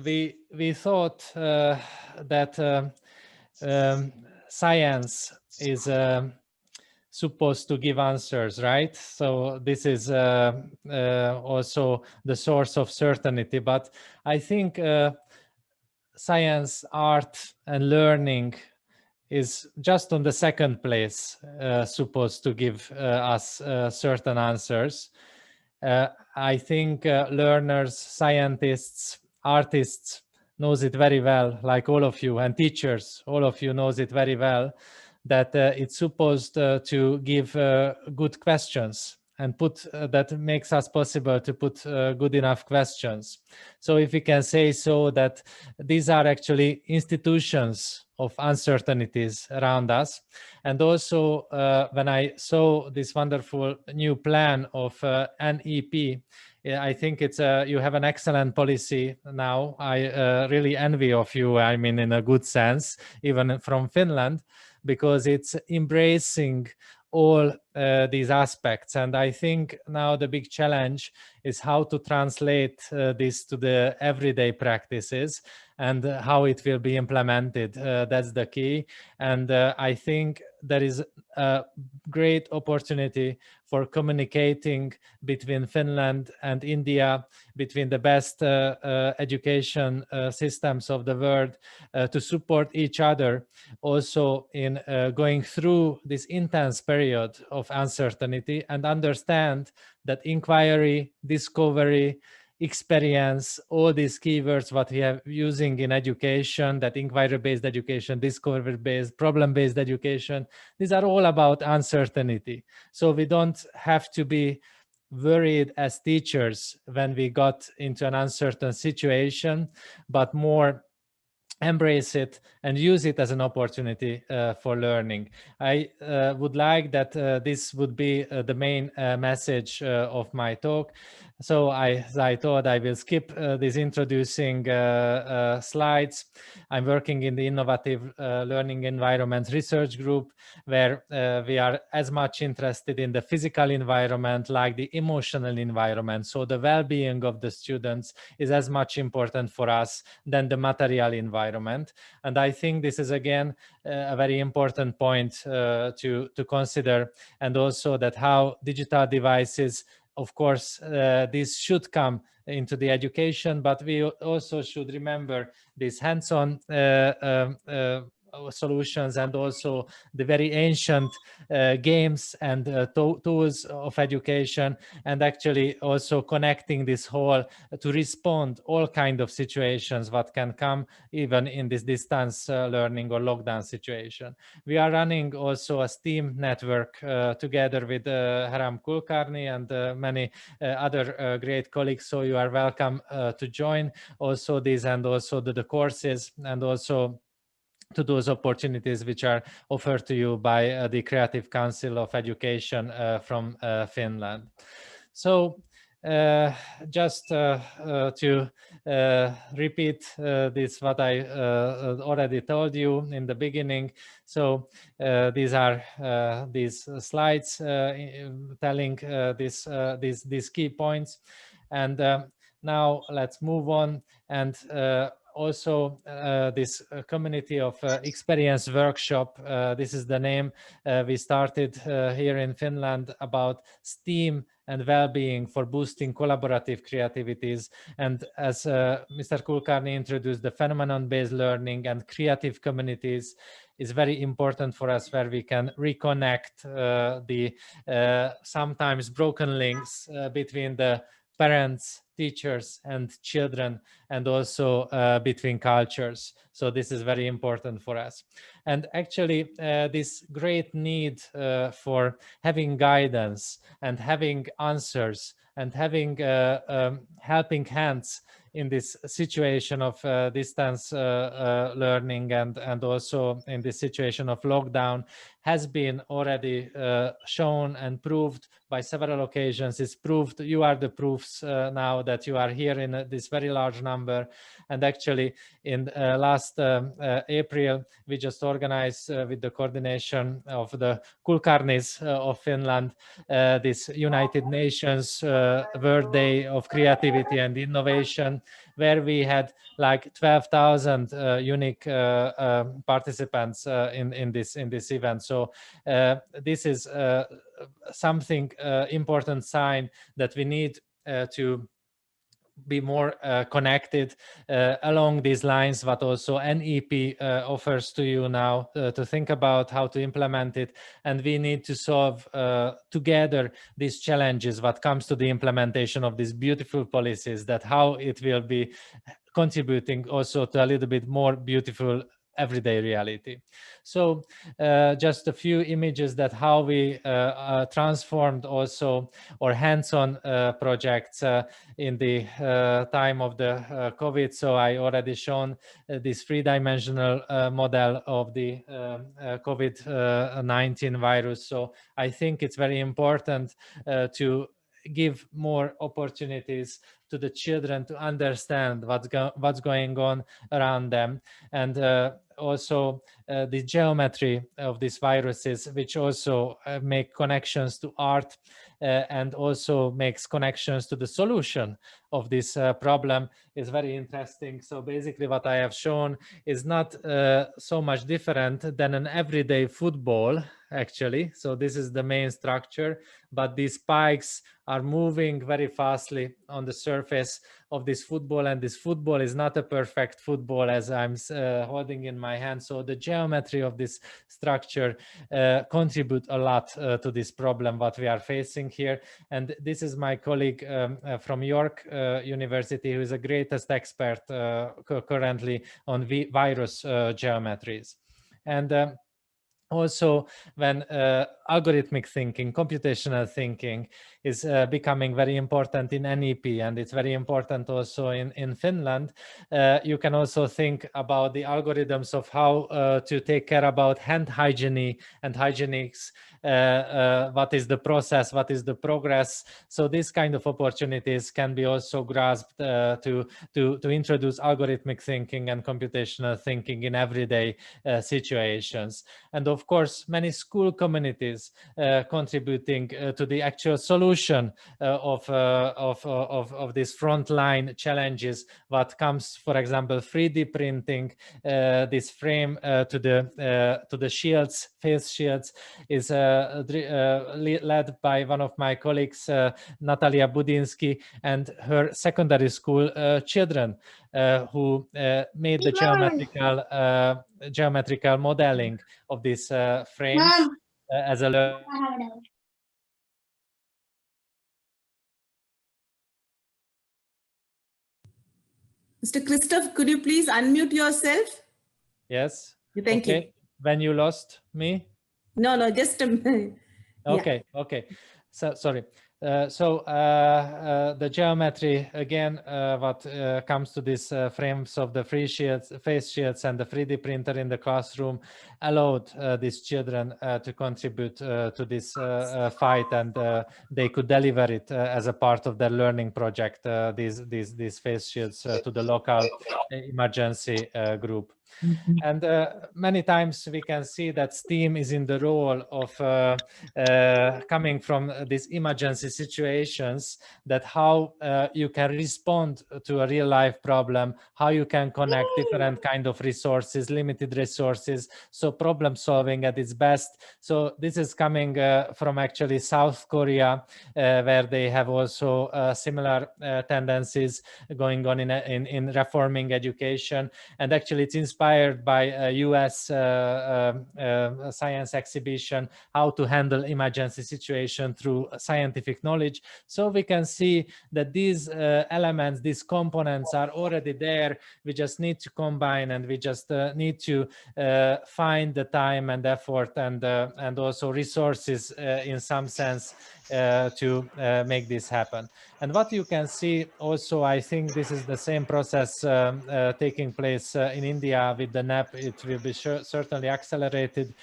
we thought that science is supposed to give answers, right? So this is also the source of certainty. But I think science, art, and learning is just on the second place, supposed to give us certain answers. I think learners, scientists, artists knows it very well, like all of you, and teachers, all of you knows it very well, that it's supposed to give good questions and put that makes us possible to put good enough questions. So if we can say so, that these are actually institutions of uncertainties around us. And also when I saw this wonderful new plan of NEP, I think it's you have an excellent policy now. I really envy of you, I mean, in a good sense, even from Finland, because it's embracing all these aspects. And I think now the big challenge is how to translate this to the everyday practices and how it will be implemented. That's the key. And I think there is a great opportunity for communicating between Finland and India, between the best education systems of the world, to support each other also in going through this intense period of uncertainty, and understand that inquiry, discovery, experience, all these keywords what we have using in education, that inquiry-based education, discovery-based, problem-based education, these are all about uncertainty. So we don't have to be worried as teachers when we got into an uncertain situation, but more embrace it and use it as an opportunity for learning. I would like that this would be the main message of my talk. So as I thought, I will skip these introducing slides. I'm working in the Innovative Learning Environment Research Group, where we are as much interested in the physical environment like the emotional environment. So the well-being of the students is as much important for us than the material environment. And I think this is again a very important point to consider, and also that how digital devices, of course, this should come into the education, but we also should remember these hands-on solutions, and also the very ancient games and tools of education, and actually also connecting this whole to respond all kind of situations what can come even in this distance learning or lockdown situation. We are running also a STEAM network together with Haram Kulkarni and many other great colleagues. So you are welcome to join also these, and also the courses, and also to those opportunities which are offered to you by the Creative Council of Education from Finland. So just to repeat this what I already told you in the beginning. So these are these slides telling these key points. And now let's move on. And also this community of experience workshop, this is the name we started here in Finland, about STEAM and well-being for boosting collaborative creativities. And as Mr. Kulkarni introduced, the phenomenon-based learning and creative communities is very important for us, where we can reconnect the sometimes broken links between the parents, teachers, and children, and also between cultures. So this is very important for us. And actually this great need for having guidance and having answers and having helping hands in this situation of distance learning, and also in this situation of lockdown, has been already shown and proved by several occasions. It's proved, you are the proofs now that you are here in this very large number. And actually in last April, we just organized with the coordination of the Kulkarnis of Finland, this United Nations World Day of Creativity and Innovation, where we had like 12,000 unique participants in this event. So this is something important sign that we need to be more connected along these lines, what also NEP offers to you now to think about how to implement it. And we need to solve together these challenges what comes to the implementation of these beautiful policies, that how it will be contributing also to a little bit more beautiful everyday reality. So just a few images that how we transformed also our hands-on projects in the time of the COVID. So I already shown this three-dimensional model of the COVID-19 virus. So I think it's very important to give more opportunities to the children to understand what's going on around them, and also the geometry of these viruses, which also make connections to art and also makes connections to the solution of this problem is very interesting. So basically what I have shown is not so much different than an everyday football, actually. So this is the main structure, but these spikes are moving very fastly on the surface of this football, and this football is not a perfect football as I'm holding in my hand. So the geometry of this structure contribute a lot to this problem what we are facing here. And this is my colleague from York University, who is the greatest expert currently on virus geometries. And also, when algorithmic thinking, computational thinking is becoming very important in NEP, and it's very important also in Finland, you can also think about the algorithms of how to take care about hand hygiene and hygienics, what is the process, what is the progress. So these kind of opportunities can be also grasped to introduce algorithmic thinking and computational thinking in everyday situations. And of course, many school communities contributing to the actual solution of these frontline challenges. What comes, for example, 3D printing this frame to the shields, face shields, is led by one of my colleagues, Natalia Budinsky, and her secondary school children, who made the geometrical modeling of these frames as a learning. Mr. Christoph, could you please unmute yourself? Yes. Thank you. When you lost me? No, just a minute. Okay, yeah. Okay. So sorry. The geometry again, what comes to these frames of the face shields and the 3D printer in the classroom allowed these children to contribute to this fight, and they could deliver it as a part of their learning project, these face shields to the local emergency group. Mm-hmm. And many times we can see that STEAM is in the role of coming from these emergency situations, that how you can respond to a real life problem, how you can connect different kind of resources, limited resources, so problem solving at its best. So this is coming from actually South Korea, where they have also similar tendencies going on in reforming education, and actually it's inspired by a US science exhibition, how to handle emergency situation through scientific knowledge. So we can see that these elements, these components are already there. We just need to combine, and we just need to find the time and effort and also resources in some sense to make this happen. And what you can see also, I think this is the same process taking place in India with the NEP. It will be certainly accelerated,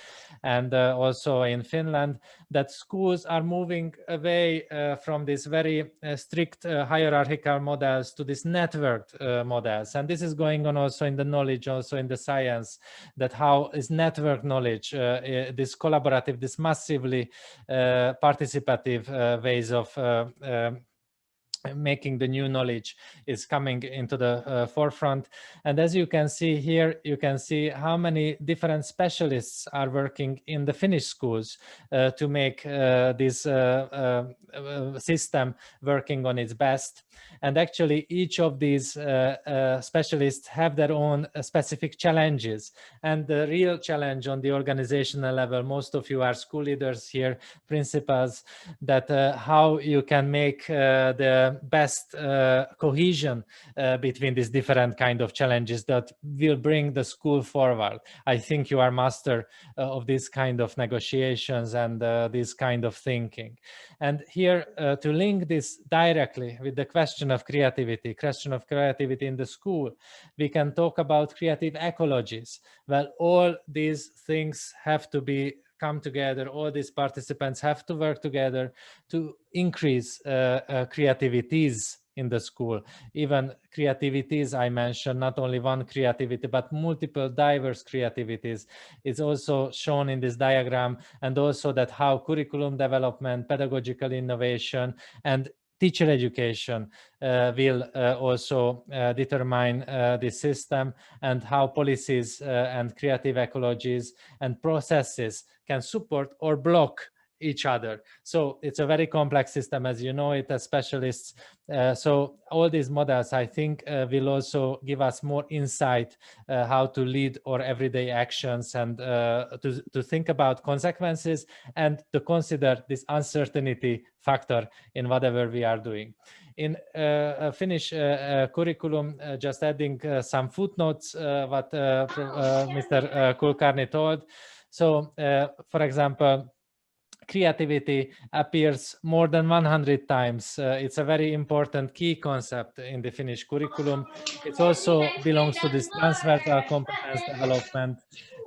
and also in Finland, that schools are moving away from these very strict hierarchical models to these networked models. And this is going on also in the knowledge, also in the science, that how is network knowledge, this collaborative, this massively participative ways of making the new knowledge is coming into the forefront. And as you can see here, you can see how many different specialists are working in the Finnish schools to make this system working on its best. And actually each of these specialists have their own specific challenges. And the real challenge on the organizational level, most of you are school leaders here, principals, that how you can make the best cohesion between these different kind of challenges that will bring the school forward. I think you are master of this kind of negotiations and this kind of thinking. And here to link this directly with the question of creativity in the school, we can talk about creative ecologies. Well, all these things have to be come together. All these participants have to work together to increase creativities in the school. Even creativities I mentioned, not only one creativity, but multiple diverse creativities is also shown in this diagram, and also that how curriculum development, pedagogical innovation, and teacher education will also determine the system, and how policies and creative ecologies and processes can support or block each other. So it's a very complex system, as you know it as specialists. So all these models, I think, will also give us more insight how to lead our everyday actions, and to think about consequences, and to consider this uncertainty factor in whatever we are doing. In Finnish curriculum, just adding some footnotes, what Mr. Kulkarni told. So, for example, creativity appears more than 100 times. It's a very important key concept in the Finnish curriculum. It also belongs to this transversal competence development.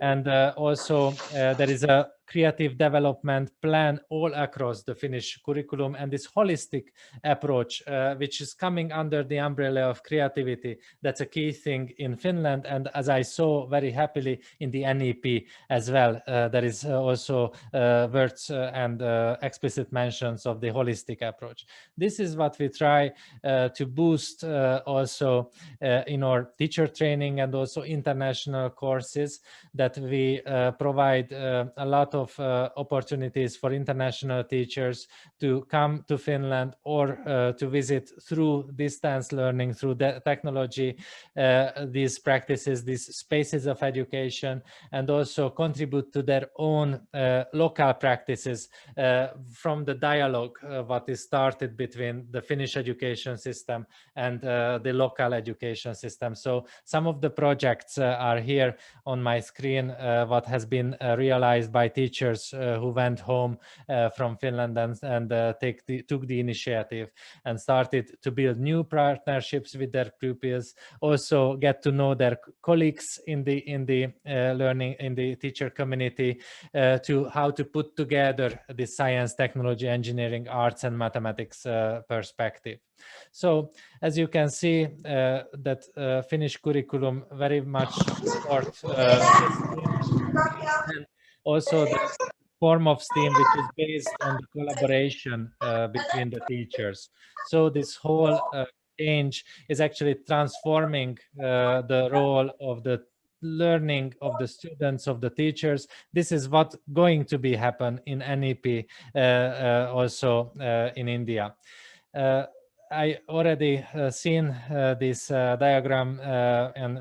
And also there is a creative development plan all across the Finnish curriculum, and this holistic approach, which is coming under the umbrella of creativity. That's a key thing in Finland. And as I saw very happily in the NEP as well, there is also words and explicit mentions of the holistic approach. This is what we try to boost also in our teacher training, and also international courses, that we provide a lot of opportunities for international teachers to come to Finland, or to visit through distance learning, through the technology, these practices, these spaces of education, and also contribute to their own local practices from the dialogue what is started between the Finnish education system and the local education system. So some of the projects are here on my screen, what has been realized by teachers who went home from Finland and took the initiative and started to build new partnerships with their pupils, also get to know their colleagues in the learning, in the teacher community, to how to put together the science, technology, engineering, arts, and mathematics perspective. So as you can see, that Finnish curriculum very much supports and also the form of STEAM, which is based on the collaboration between the teachers. So this whole change is actually transforming the role of the learning of the students, of the teachers. This is what going to be happen in NEP also in India. I already seen this diagram in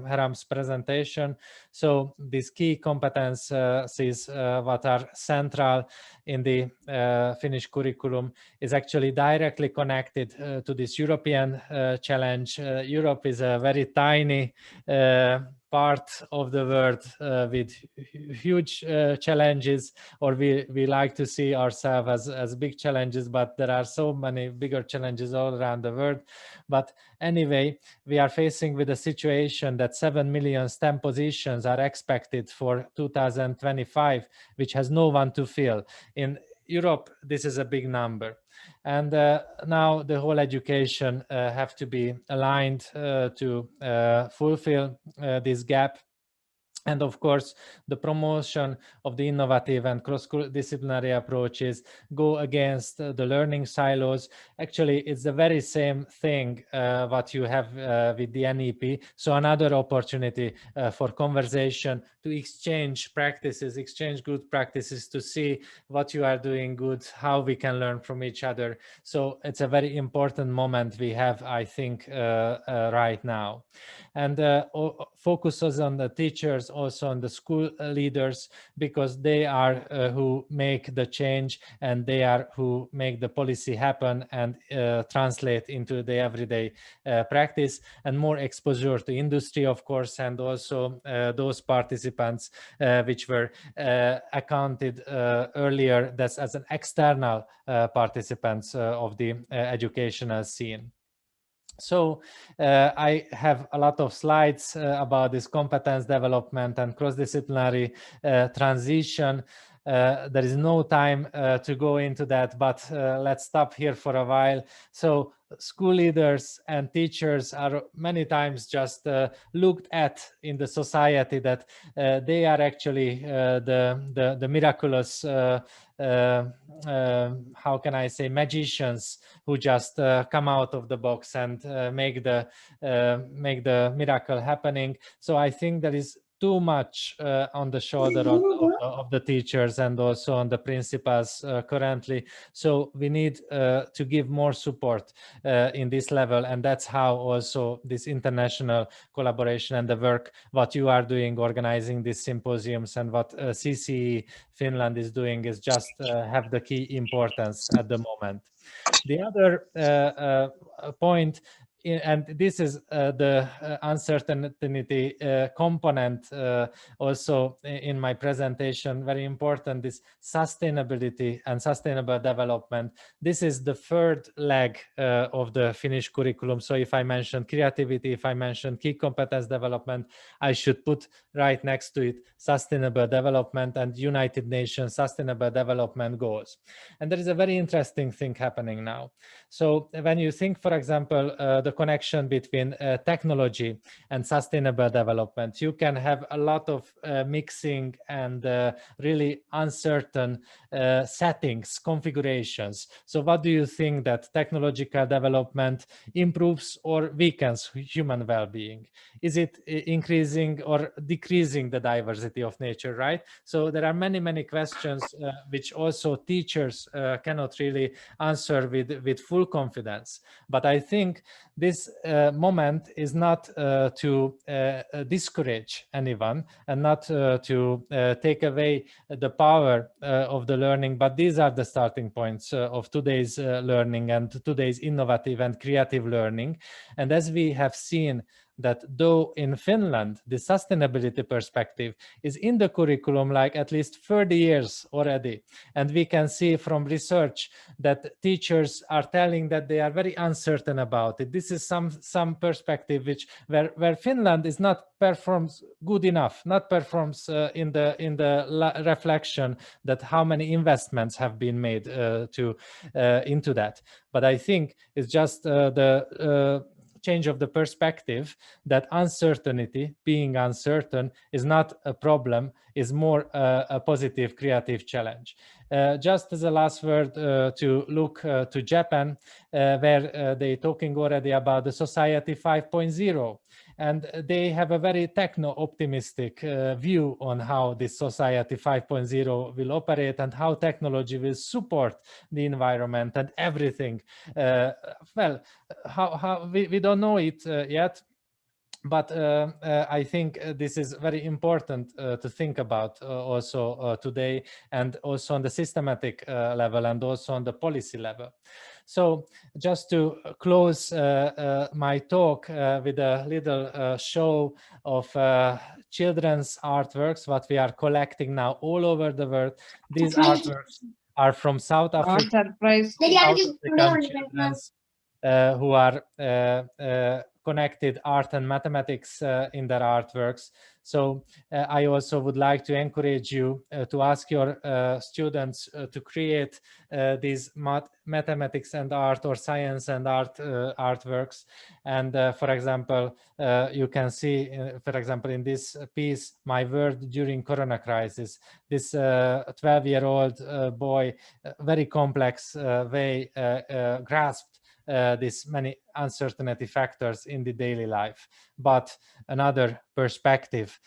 Haram's presentation. So these key competences what are central in the Finnish curriculum is actually directly connected to this European challenge. Europe is a very tiny part of the world with huge challenges, or we like to see ourselves as big challenges, but there are so many bigger challenges all around the world. But anyway, we are facing with a situation that 7 million STEM positions are expected for 2025, which has no one to fill. In Europe, this is a big number. And now the whole education have to be aligned to fulfill this gap. And of course, the promotion of the innovative and cross-disciplinary approaches go against the learning silos. Actually, it's the very same thing what you have with the NEP. So another opportunity for conversation, to exchange practices, exchange good practices, to see what you are doing good, how we can learn from each other. So it's a very important moment we have, I think, right now. And focuses on the teachers, also on the school leaders, because they are who make the change, and they are who make the policy happen and translate into the everyday practice, and more exposure to industry, of course, and also those participants which were accounted earlier as an external participants of the educational scene. So I have a lot of slides about this competence development and cross-disciplinary transition. There is no time to go into that, but let's stop here for a while. So school leaders and teachers are many times just looked at in the society that they are actually the miraculous, how can I say, magicians who just come out of the box and make the miracle happening. So I think there is too much on the shoulder of the teachers and also on the principals currently. So we need to give more support in this level, and that's how also this international collaboration and the work what you are doing, organizing these symposiums, and what CCE Finland is doing is just have the key importance at the moment. The other point, and this is the uncertainty component also in my presentation, very important, is sustainability and sustainable development. This is the third leg of the Finnish curriculum. So if I mention creativity, if I mention key competence development, I should put right next to it sustainable development and United Nations Sustainable Development Goals. And there is a very interesting thing happening now. So when you think, for example, the connection between technology and sustainable development, you can have a lot of mixing and really uncertain settings, configurations. So what do you think that technological development improves or weakens human well-being? Is it increasing or decreasing the diversity of nature, right? So there are many questions which also teachers cannot really answer with full confidence. But I think this moment is not to discourage anyone and not to take away the power of the learning, but these are the starting points of today's learning and today's innovative and creative learning. And as we have seen, that though in Finland, the sustainability perspective is in the curriculum like at least 30 years already. And we can see from research that teachers are telling that they are very uncertain about it. This is some perspective where Finland is not performs good enough, not performs in the reflection that how many investments have been made into that. But I think it's just the change of the perspective that uncertainty, being uncertain, is not a problem, is more a positive creative challenge. Just as a last word, to look to Japan, where they're talking already about the Society 5.0. And they have a very techno-optimistic view on how this Society 5.0 will operate and how technology will support the environment and everything. Well, how we don't know it yet. But I think this is very important to think about also today, and also on the systematic level and also on the policy level. So just to close my talk with a little show of children's artworks, what we are collecting now all over the world. These artworks are from South Africa, South African children who are connected art and mathematics in their artworks. So I also would like to encourage you to ask your students to create these mathematics and art or science and art artworks. And for example, you can see, for example, in this piece, My World During Corona Crisis, this 12-year-old boy, very complex way grasped these many uncertainty factors in the daily life. But another perspective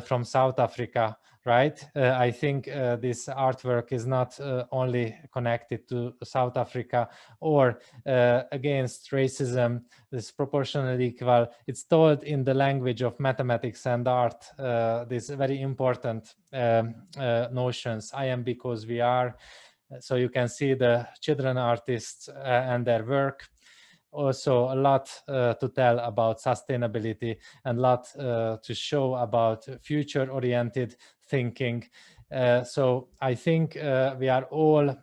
from South Africa, right? I think this artwork is not only connected to South Africa or against racism, this proportionally equal. It's told in the language of mathematics and art, these very important notions. I am because we are. So you can see the children artists and their work. Also a lot to tell about sustainability and a lot to show about future-oriented thinking. So I think we are all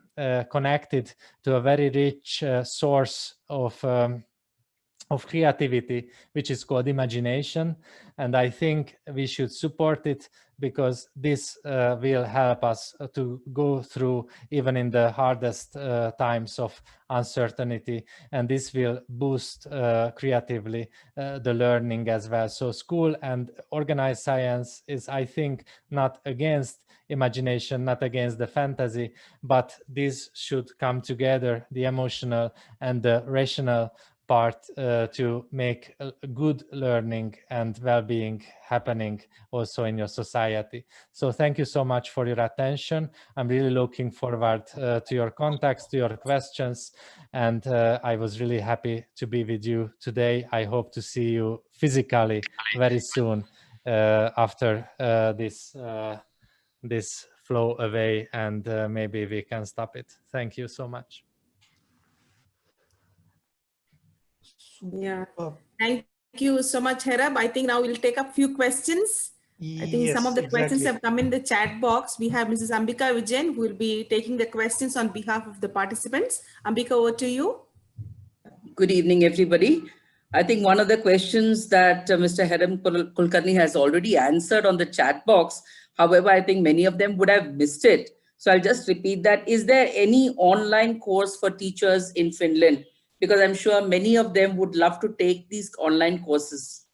connected to a very rich source of creativity, which is called imagination. And I think we should support it because this will help us to go through even in the hardest times of uncertainty. And this will boost creatively the learning as well. So school and organized science is, I think, not against imagination, not against the fantasy, but these should come together, the emotional and the rational part to make good learning and well-being happening also in your society. So thank you so much for your attention. I'm really looking forward to your contacts, to your questions, and I was really happy to be with you today. I hope to see you physically very soon after this flow away, and maybe we can stop it. Thank you so much. Yeah, thank you so much, Herab. I think now we'll take a few questions. I think some of the questions have come in the chat box. We have Mrs. Ambika Vijayan who will be taking the questions on behalf of the participants. Ambika, over to you. Good evening, everybody. I think one of the questions that Mr. Herab Kulkarni has already answered on the chat box. However, I think many of them would have missed it. So I'll just repeat that. Is there any online course for teachers in Finland? Because I'm sure many of them would love to take these online courses.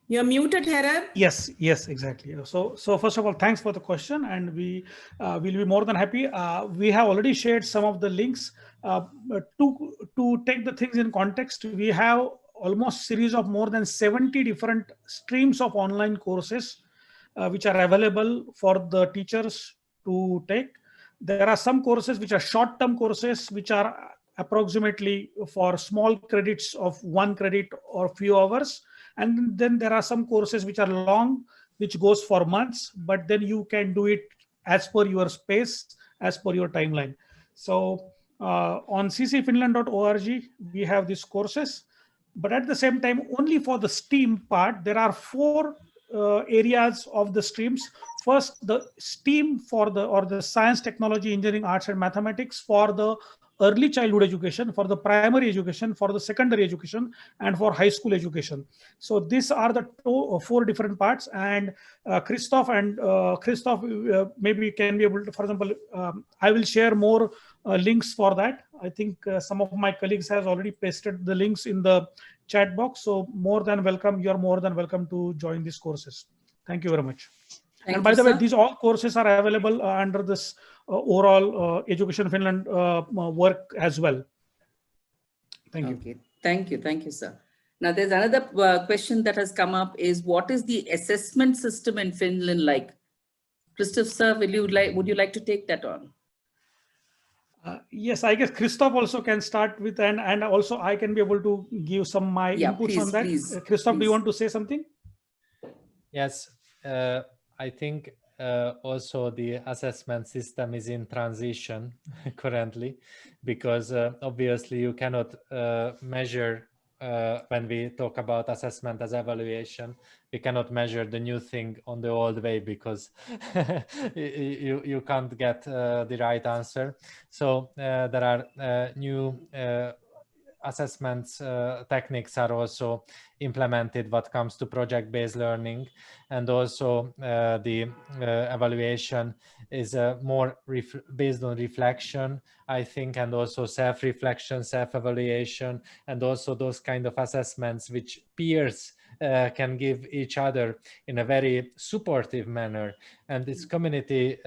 You're muted, Herab. Yes, exactly. So first of all, thanks for the question, and we will be more than happy. We have already shared some of the links. To take the things in context, we have almost series of more than 70 different streams of online courses which are available for the teachers to take. There are some courses which are short-term courses, which are approximately for small credits of 1 credit or few hours. And then there are some courses which are long, which goes for months, but then you can do it as per your space, as per your timeline. So on ccfinland.org, we have these courses, but at the same time, only for the STEAM part, there are 4 areas of the streams. First, the STEAM for the science, technology, engineering, arts, and mathematics for the early childhood education, for the primary education, for the secondary education, and for high school education. So these are the 4 different parts. And Christoph maybe can be able to, for example, I will share more links for that. I think some of my colleagues has already pasted the links in the chat box. So more than welcome. You're more than welcome to join these courses. Thank you very much. And by the way, these all courses are available under this overall Education Finland work as well. Thank you. Okay, thank you, sir. Now there's another question that has come up is, what is the assessment system in Finland like? Christoph, sir, would you like to take that on? Yes, I guess Christoph also can start with, and also I can be able to give some my inputs on that. Christoph, do you want to say something? Yes, I think also the assessment system is in transition currently, because obviously you cannot measure when we talk about assessment as evaluation. We cannot measure the new thing on the old way because you can't get the right answer. So there are new assessments techniques are also implemented what comes to project-based learning, and also the evaluation is more based on reflection, I think, and also self-reflection, self-evaluation, and also those kind of assessments which peers can give each other in a very supportive manner. And this community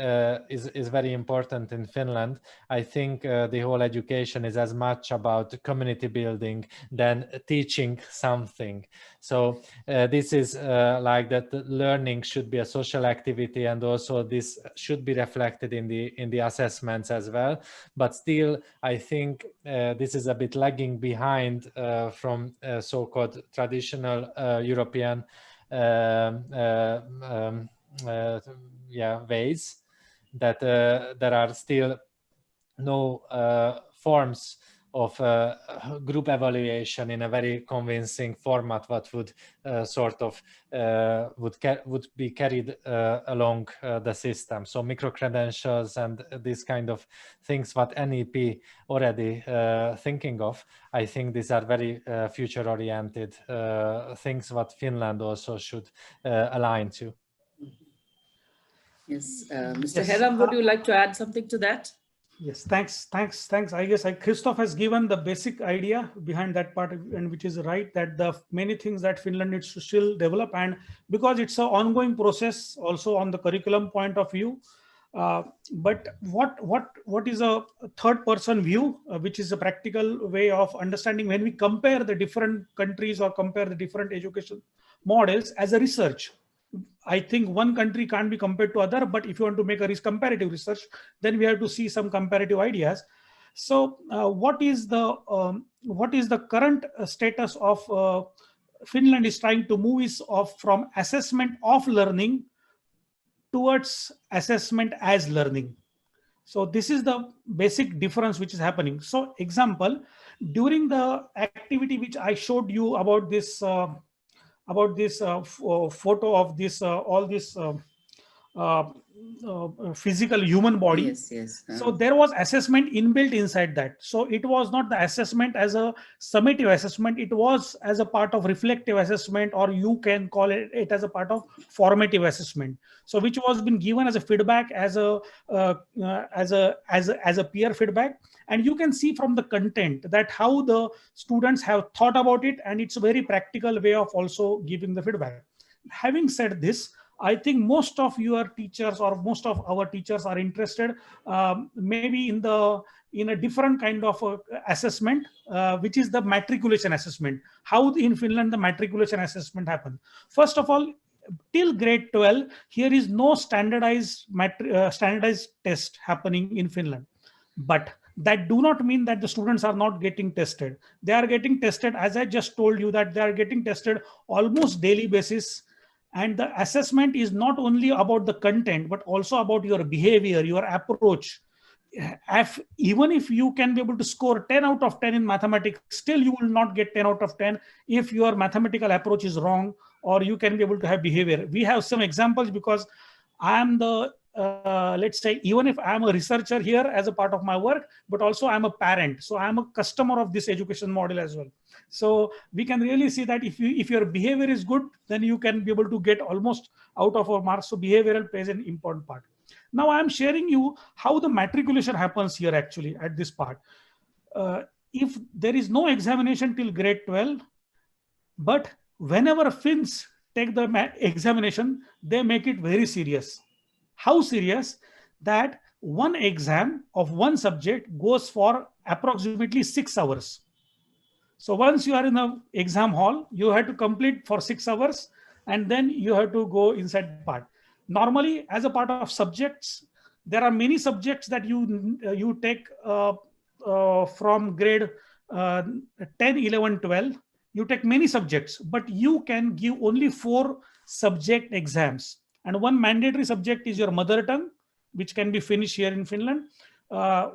is very important in Finland. I think the whole education is as much about community building than teaching something. So this is like that learning should be a social activity, and also this should be reflected in the assessments as well. But still, I think this is a bit lagging behind from so-called traditional European ways, that there are still no forms of group evaluation in a very convincing format what would sort of would be carried along the system. So micro-credentials and these kind of things what NEP already thinking of, I think these are very future-oriented things what Finland also should align to. Yes, Mr. Heram, would you like to add something to that? Yes, thanks. I guess Christoph has given the basic idea behind that part, and which is right, that the many things that Finland needs to still develop, and because it's an ongoing process also on the curriculum point of view. But what is a third person view, which is a practical way of understanding when we compare the different countries or compare the different education models as a research. I think one country can't be compared to other, but if you want to make a comparative research, then we have to see some comparative ideas. So what is the current status of Finland is trying to move is from assessment of learning towards assessment as learning. So this is the basic difference which is happening. So example, during the activity which I showed you about this photo of this all this physical human body. Yes. So there was assessment inbuilt inside that. So it was not the assessment as a summative assessment. It was as a part of reflective assessment, or you can call it as a part of formative assessment. So which was been given as a feedback, as a peer feedback. And you can see from the content that how the students have thought about it, and it's a very practical way of also giving the feedback. Having said this, I think most of your teachers or most of our teachers are interested maybe in a different kind of assessment, which is the matriculation assessment. How in Finland the matriculation assessment happens? First of all, till grade 12, here is no standardized test happening in Finland. But that do not mean that the students are not getting tested. They are getting tested, as I just told you, that they are getting tested almost daily basis. And the assessment is not only about the content, but also about your behavior, your approach. Even if you can be able to score 10 out of 10 in mathematics, still you will not get 10 out of 10 if your mathematical approach is wrong, or you can be able to have behavior. We have some examples, because I am the let's say, even if I'm a researcher here as a part of my work, but also I'm a parent. So I'm a customer of this education model as well. So we can really see that if your behavior is good, then you can be able to get almost out of our marks. So behavioral plays an important part. Now I'm sharing you how the matriculation happens here actually at this part. If there is no examination till grade 12, but whenever Finns take the examination, they make it very serious. How serious? That one exam of one subject goes for approximately 6 hours. So once you are in the exam hall, you have to complete for 6 hours, and then you have to go inside the part. Normally, as a part of subjects, there are many subjects that you take from grade 10, 11, 12. You take many subjects, but you can give only 4 subject exams. And one mandatory subject is your mother tongue, which can be Finnish here in Finland.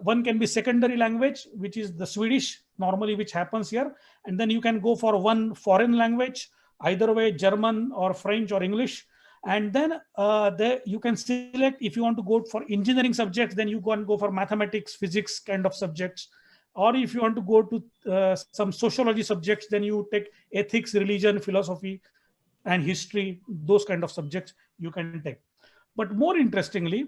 One can be secondary language, which is the Swedish normally, which happens here. And then you can go for one foreign language, either way, German or French or English. And then you can select if you want to go for engineering subjects, then you can go for mathematics, physics kind of subjects. Or if you want to go to some sociology subjects, then you take ethics, religion, philosophy, and history, those kind of subjects you can take. But more interestingly,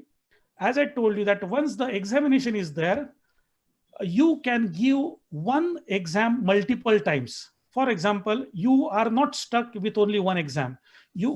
as I told you, that once the examination is there, you can give one exam multiple times. For example, you are not stuck with only one exam.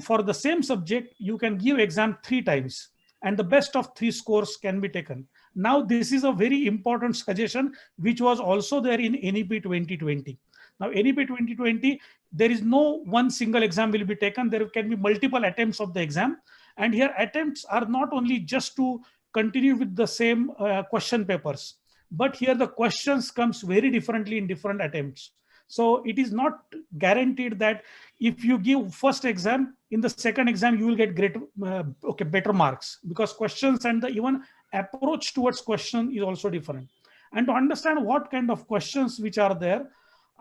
For the same subject, you can give exam 3 times, and the best of 3 scores can be taken. Now, this is a very important suggestion, which was also there in NEP 2020. Now, NEP 2020, there is no one single exam will be taken. There can be multiple attempts of the exam. And here attempts are not only just to continue with the same question papers, but here the questions comes very differently in different attempts. So it is not guaranteed that if you give first exam, in the second exam, you will get better marks, because questions and the even approach towards question is also different. And to understand what kind of questions which are there,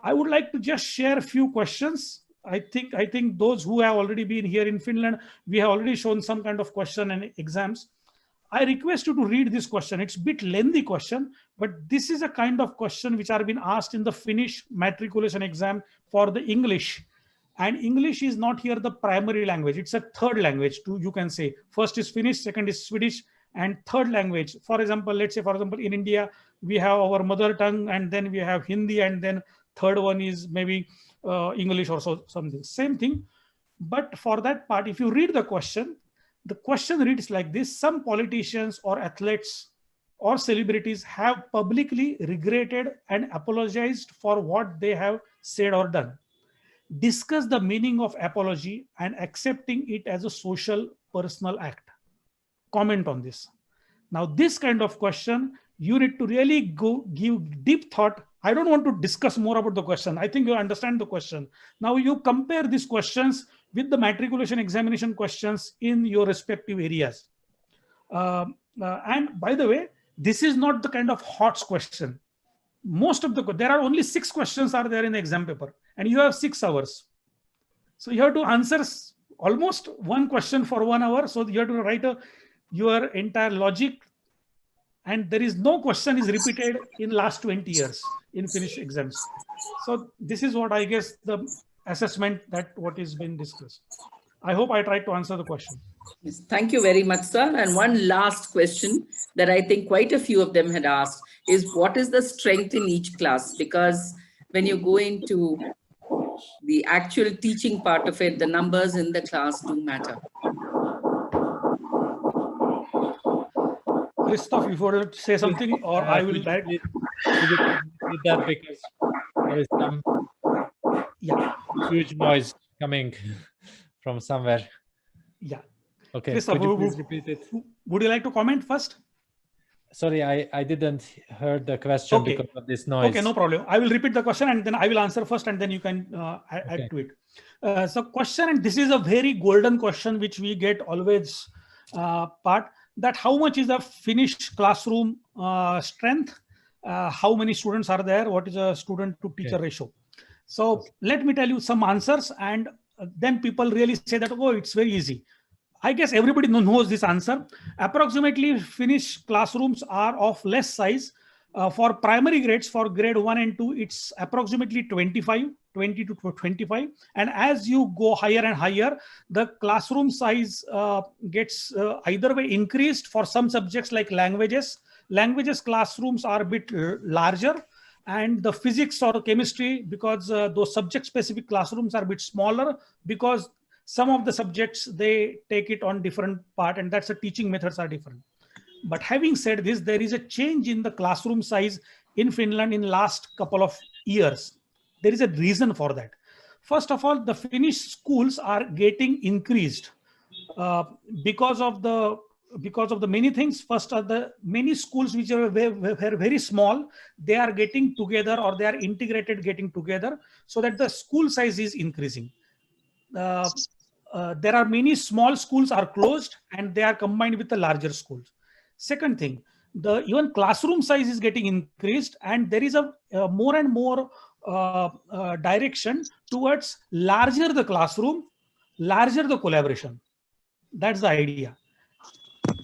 I would like to just share a few questions. I think those who have already been here in Finland, we have already shown some kind of question and exams. I request you to read this question. It's a bit lengthy question, but this is a kind of question which are being asked in the Finnish matriculation exam for the English. And English is not here the primary language. It's a third language too, you can say. First is Finnish, second is Swedish, and third language. For example, let's say, for example, in India, we have our mother tongue, and then we have Hindi, and then third one is maybe English or so, something. Same thing. But for that part, if you read the question reads like this: some politicians or athletes or celebrities have publicly regretted and apologized for what they have said or done. Discuss the meaning of apology and accepting it as a social personal act. Comment on this. Now, this kind of question, you need to really give deep thought. I don't want to discuss more about the question. I think you understand the question. Now you compare these questions with the matriculation examination questions in your respective areas. And by the way, this is not the kind of hot question. There are only 6 questions are there in the exam paper, and you have 6 hours. So you have to answer almost one question for 1 hour. So you have to write your entire logic, and there is no question is repeated in last 20 years in Finnish exams. So this is what I guess the assessment that what is being discussed. I hope I tried to answer the question. Yes, thank you very much, sir. And one last question that I think quite a few of them had asked is, what is the strength in each class? Because when you go into the actual teaching part of it, the numbers in the class do matter. Christoph, if you want to say something, or I will add. That because there is some huge noise coming from somewhere. Yeah. Okay. Christoph, could you please repeat it? Would you like to comment first? Sorry, I didn't heard the question because of this noise. Okay, no problem. I will repeat the question and then I will answer first, and then you can add to it. So question, and this is a very golden question which we get always part, that how much is the Finnish classroom strength? How many students are there? What is a student to teacher ratio? So let me tell you some answers, and then people really say that, oh, it's very easy. I guess everybody knows this answer. Approximately Finnish classrooms are of less size. For primary grades, for grade 1 and 2, it's approximately 20 to 25. And as you go higher and higher, the classroom size gets either way increased. For some subjects like languages classrooms are a bit larger, and the physics or chemistry, because those subject specific classrooms are a bit smaller, because some of the subjects, they take it on different part, and that's the teaching methods are different. But having said this, there is a change in the classroom size in Finland in last couple of years. There is a reason for that. First of all, the Finnish schools are getting increased because of the many things. First are the many schools which are very small, they are getting together, or they are integrated getting together, so that the school size is increasing. There are many small schools are closed and they are combined with the larger schools. Second thing, the even classroom size is getting increased, and there is a more and more direction towards larger the classroom, larger the collaboration. That's the idea.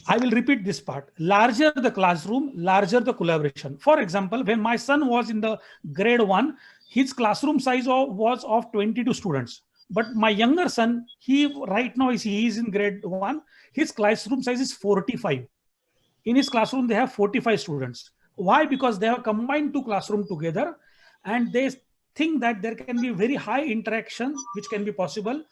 I will repeat this part. Larger the classroom, larger the collaboration. For example, when my son was in the grade 1, his classroom size was of 22 students. But my younger son, he is in grade 1. His classroom size is 45. In his classroom, they have 45 students. Why? Because they have combined 2 classrooms together, and they think that there can be very high interaction, which can be possible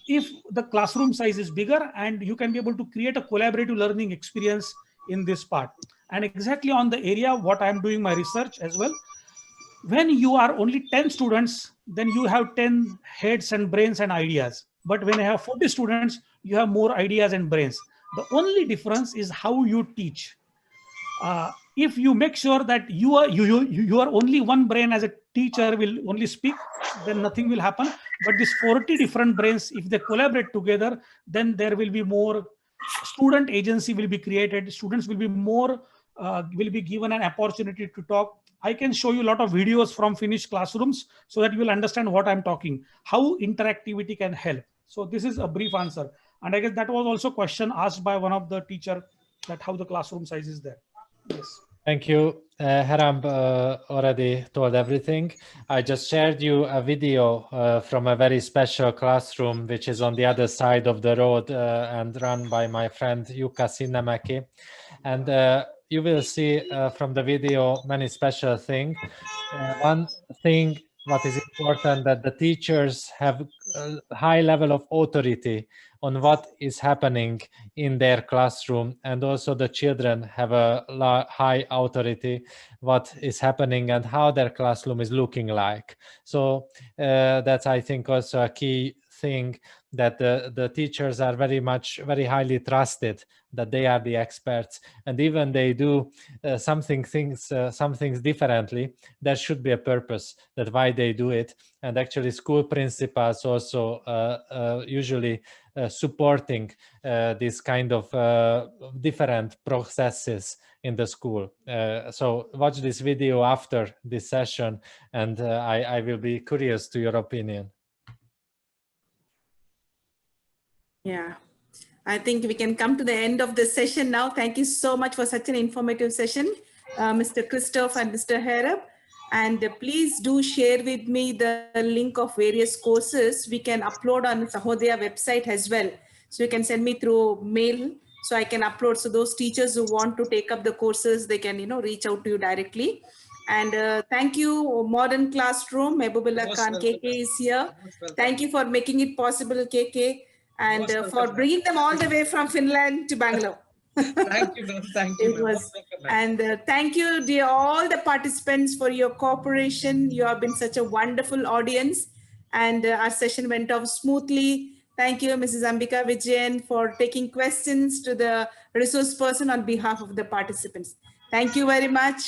if the classroom size is bigger, and you can be able to create a collaborative learning experience in this part. And exactly on the area what I am doing my research as well. When you are only 10 students, then you have 10 heads and brains and ideas. But when you have 40 students, you have more ideas and brains. The only difference is how you teach. If you make sure that you are only one brain as a teacher will only speak, then nothing will happen. But these 40 different brains, if they collaborate together, then there will be more student agency will be created. Students will be more will be given an opportunity to talk. I can show you a lot of videos from Finnish classrooms so that you will understand what I'm talking, how interactivity can help. So this is a brief answer. And I guess that was also a question asked by one of the teacher, that how the classroom size is there. Yes. Thank you. Haram already told everything. I just shared you a video from a very special classroom, which is on the other side of the road and run by my friend Jukka Sinnemäki. And you will see from the video many special things. One thing what is important, that the teachers have a high level of authority on what is happening in their classroom, and also the children have a high authority what is happening and how their classroom is looking like. So that's, I think, also a key thing, that the teachers are very highly trusted, that they are the experts, and even they do some things differently, there should be a purpose that why they do it. And actually school principals also usually supporting this kind of different processes in the school. So watch this video after this session, and I will be curious to your opinion. Yeah, I think we can come to the end of the session now. Thank you so much for such an informative session, Mr. Christoph and Mr. Harab. And please do share with me the link of various courses we can upload on Sahodaya website as well. So you can send me through mail so I can upload. So those teachers who want to take up the courses, they can, reach out to you directly. And thank you, Modern Classroom. Mehboobillah Khan, KK is here. Thank you for making it possible, KK. And for bringing them all the way from Finland to Bangalore. Thank you, ma'am. Thank you. And thank you, dear, all the participants, for your cooperation. You have been such a wonderful audience, and our session went off smoothly. Thank you, Mrs. Ambika Vijayan, for taking questions to the resource person on behalf of the participants. Thank you very much.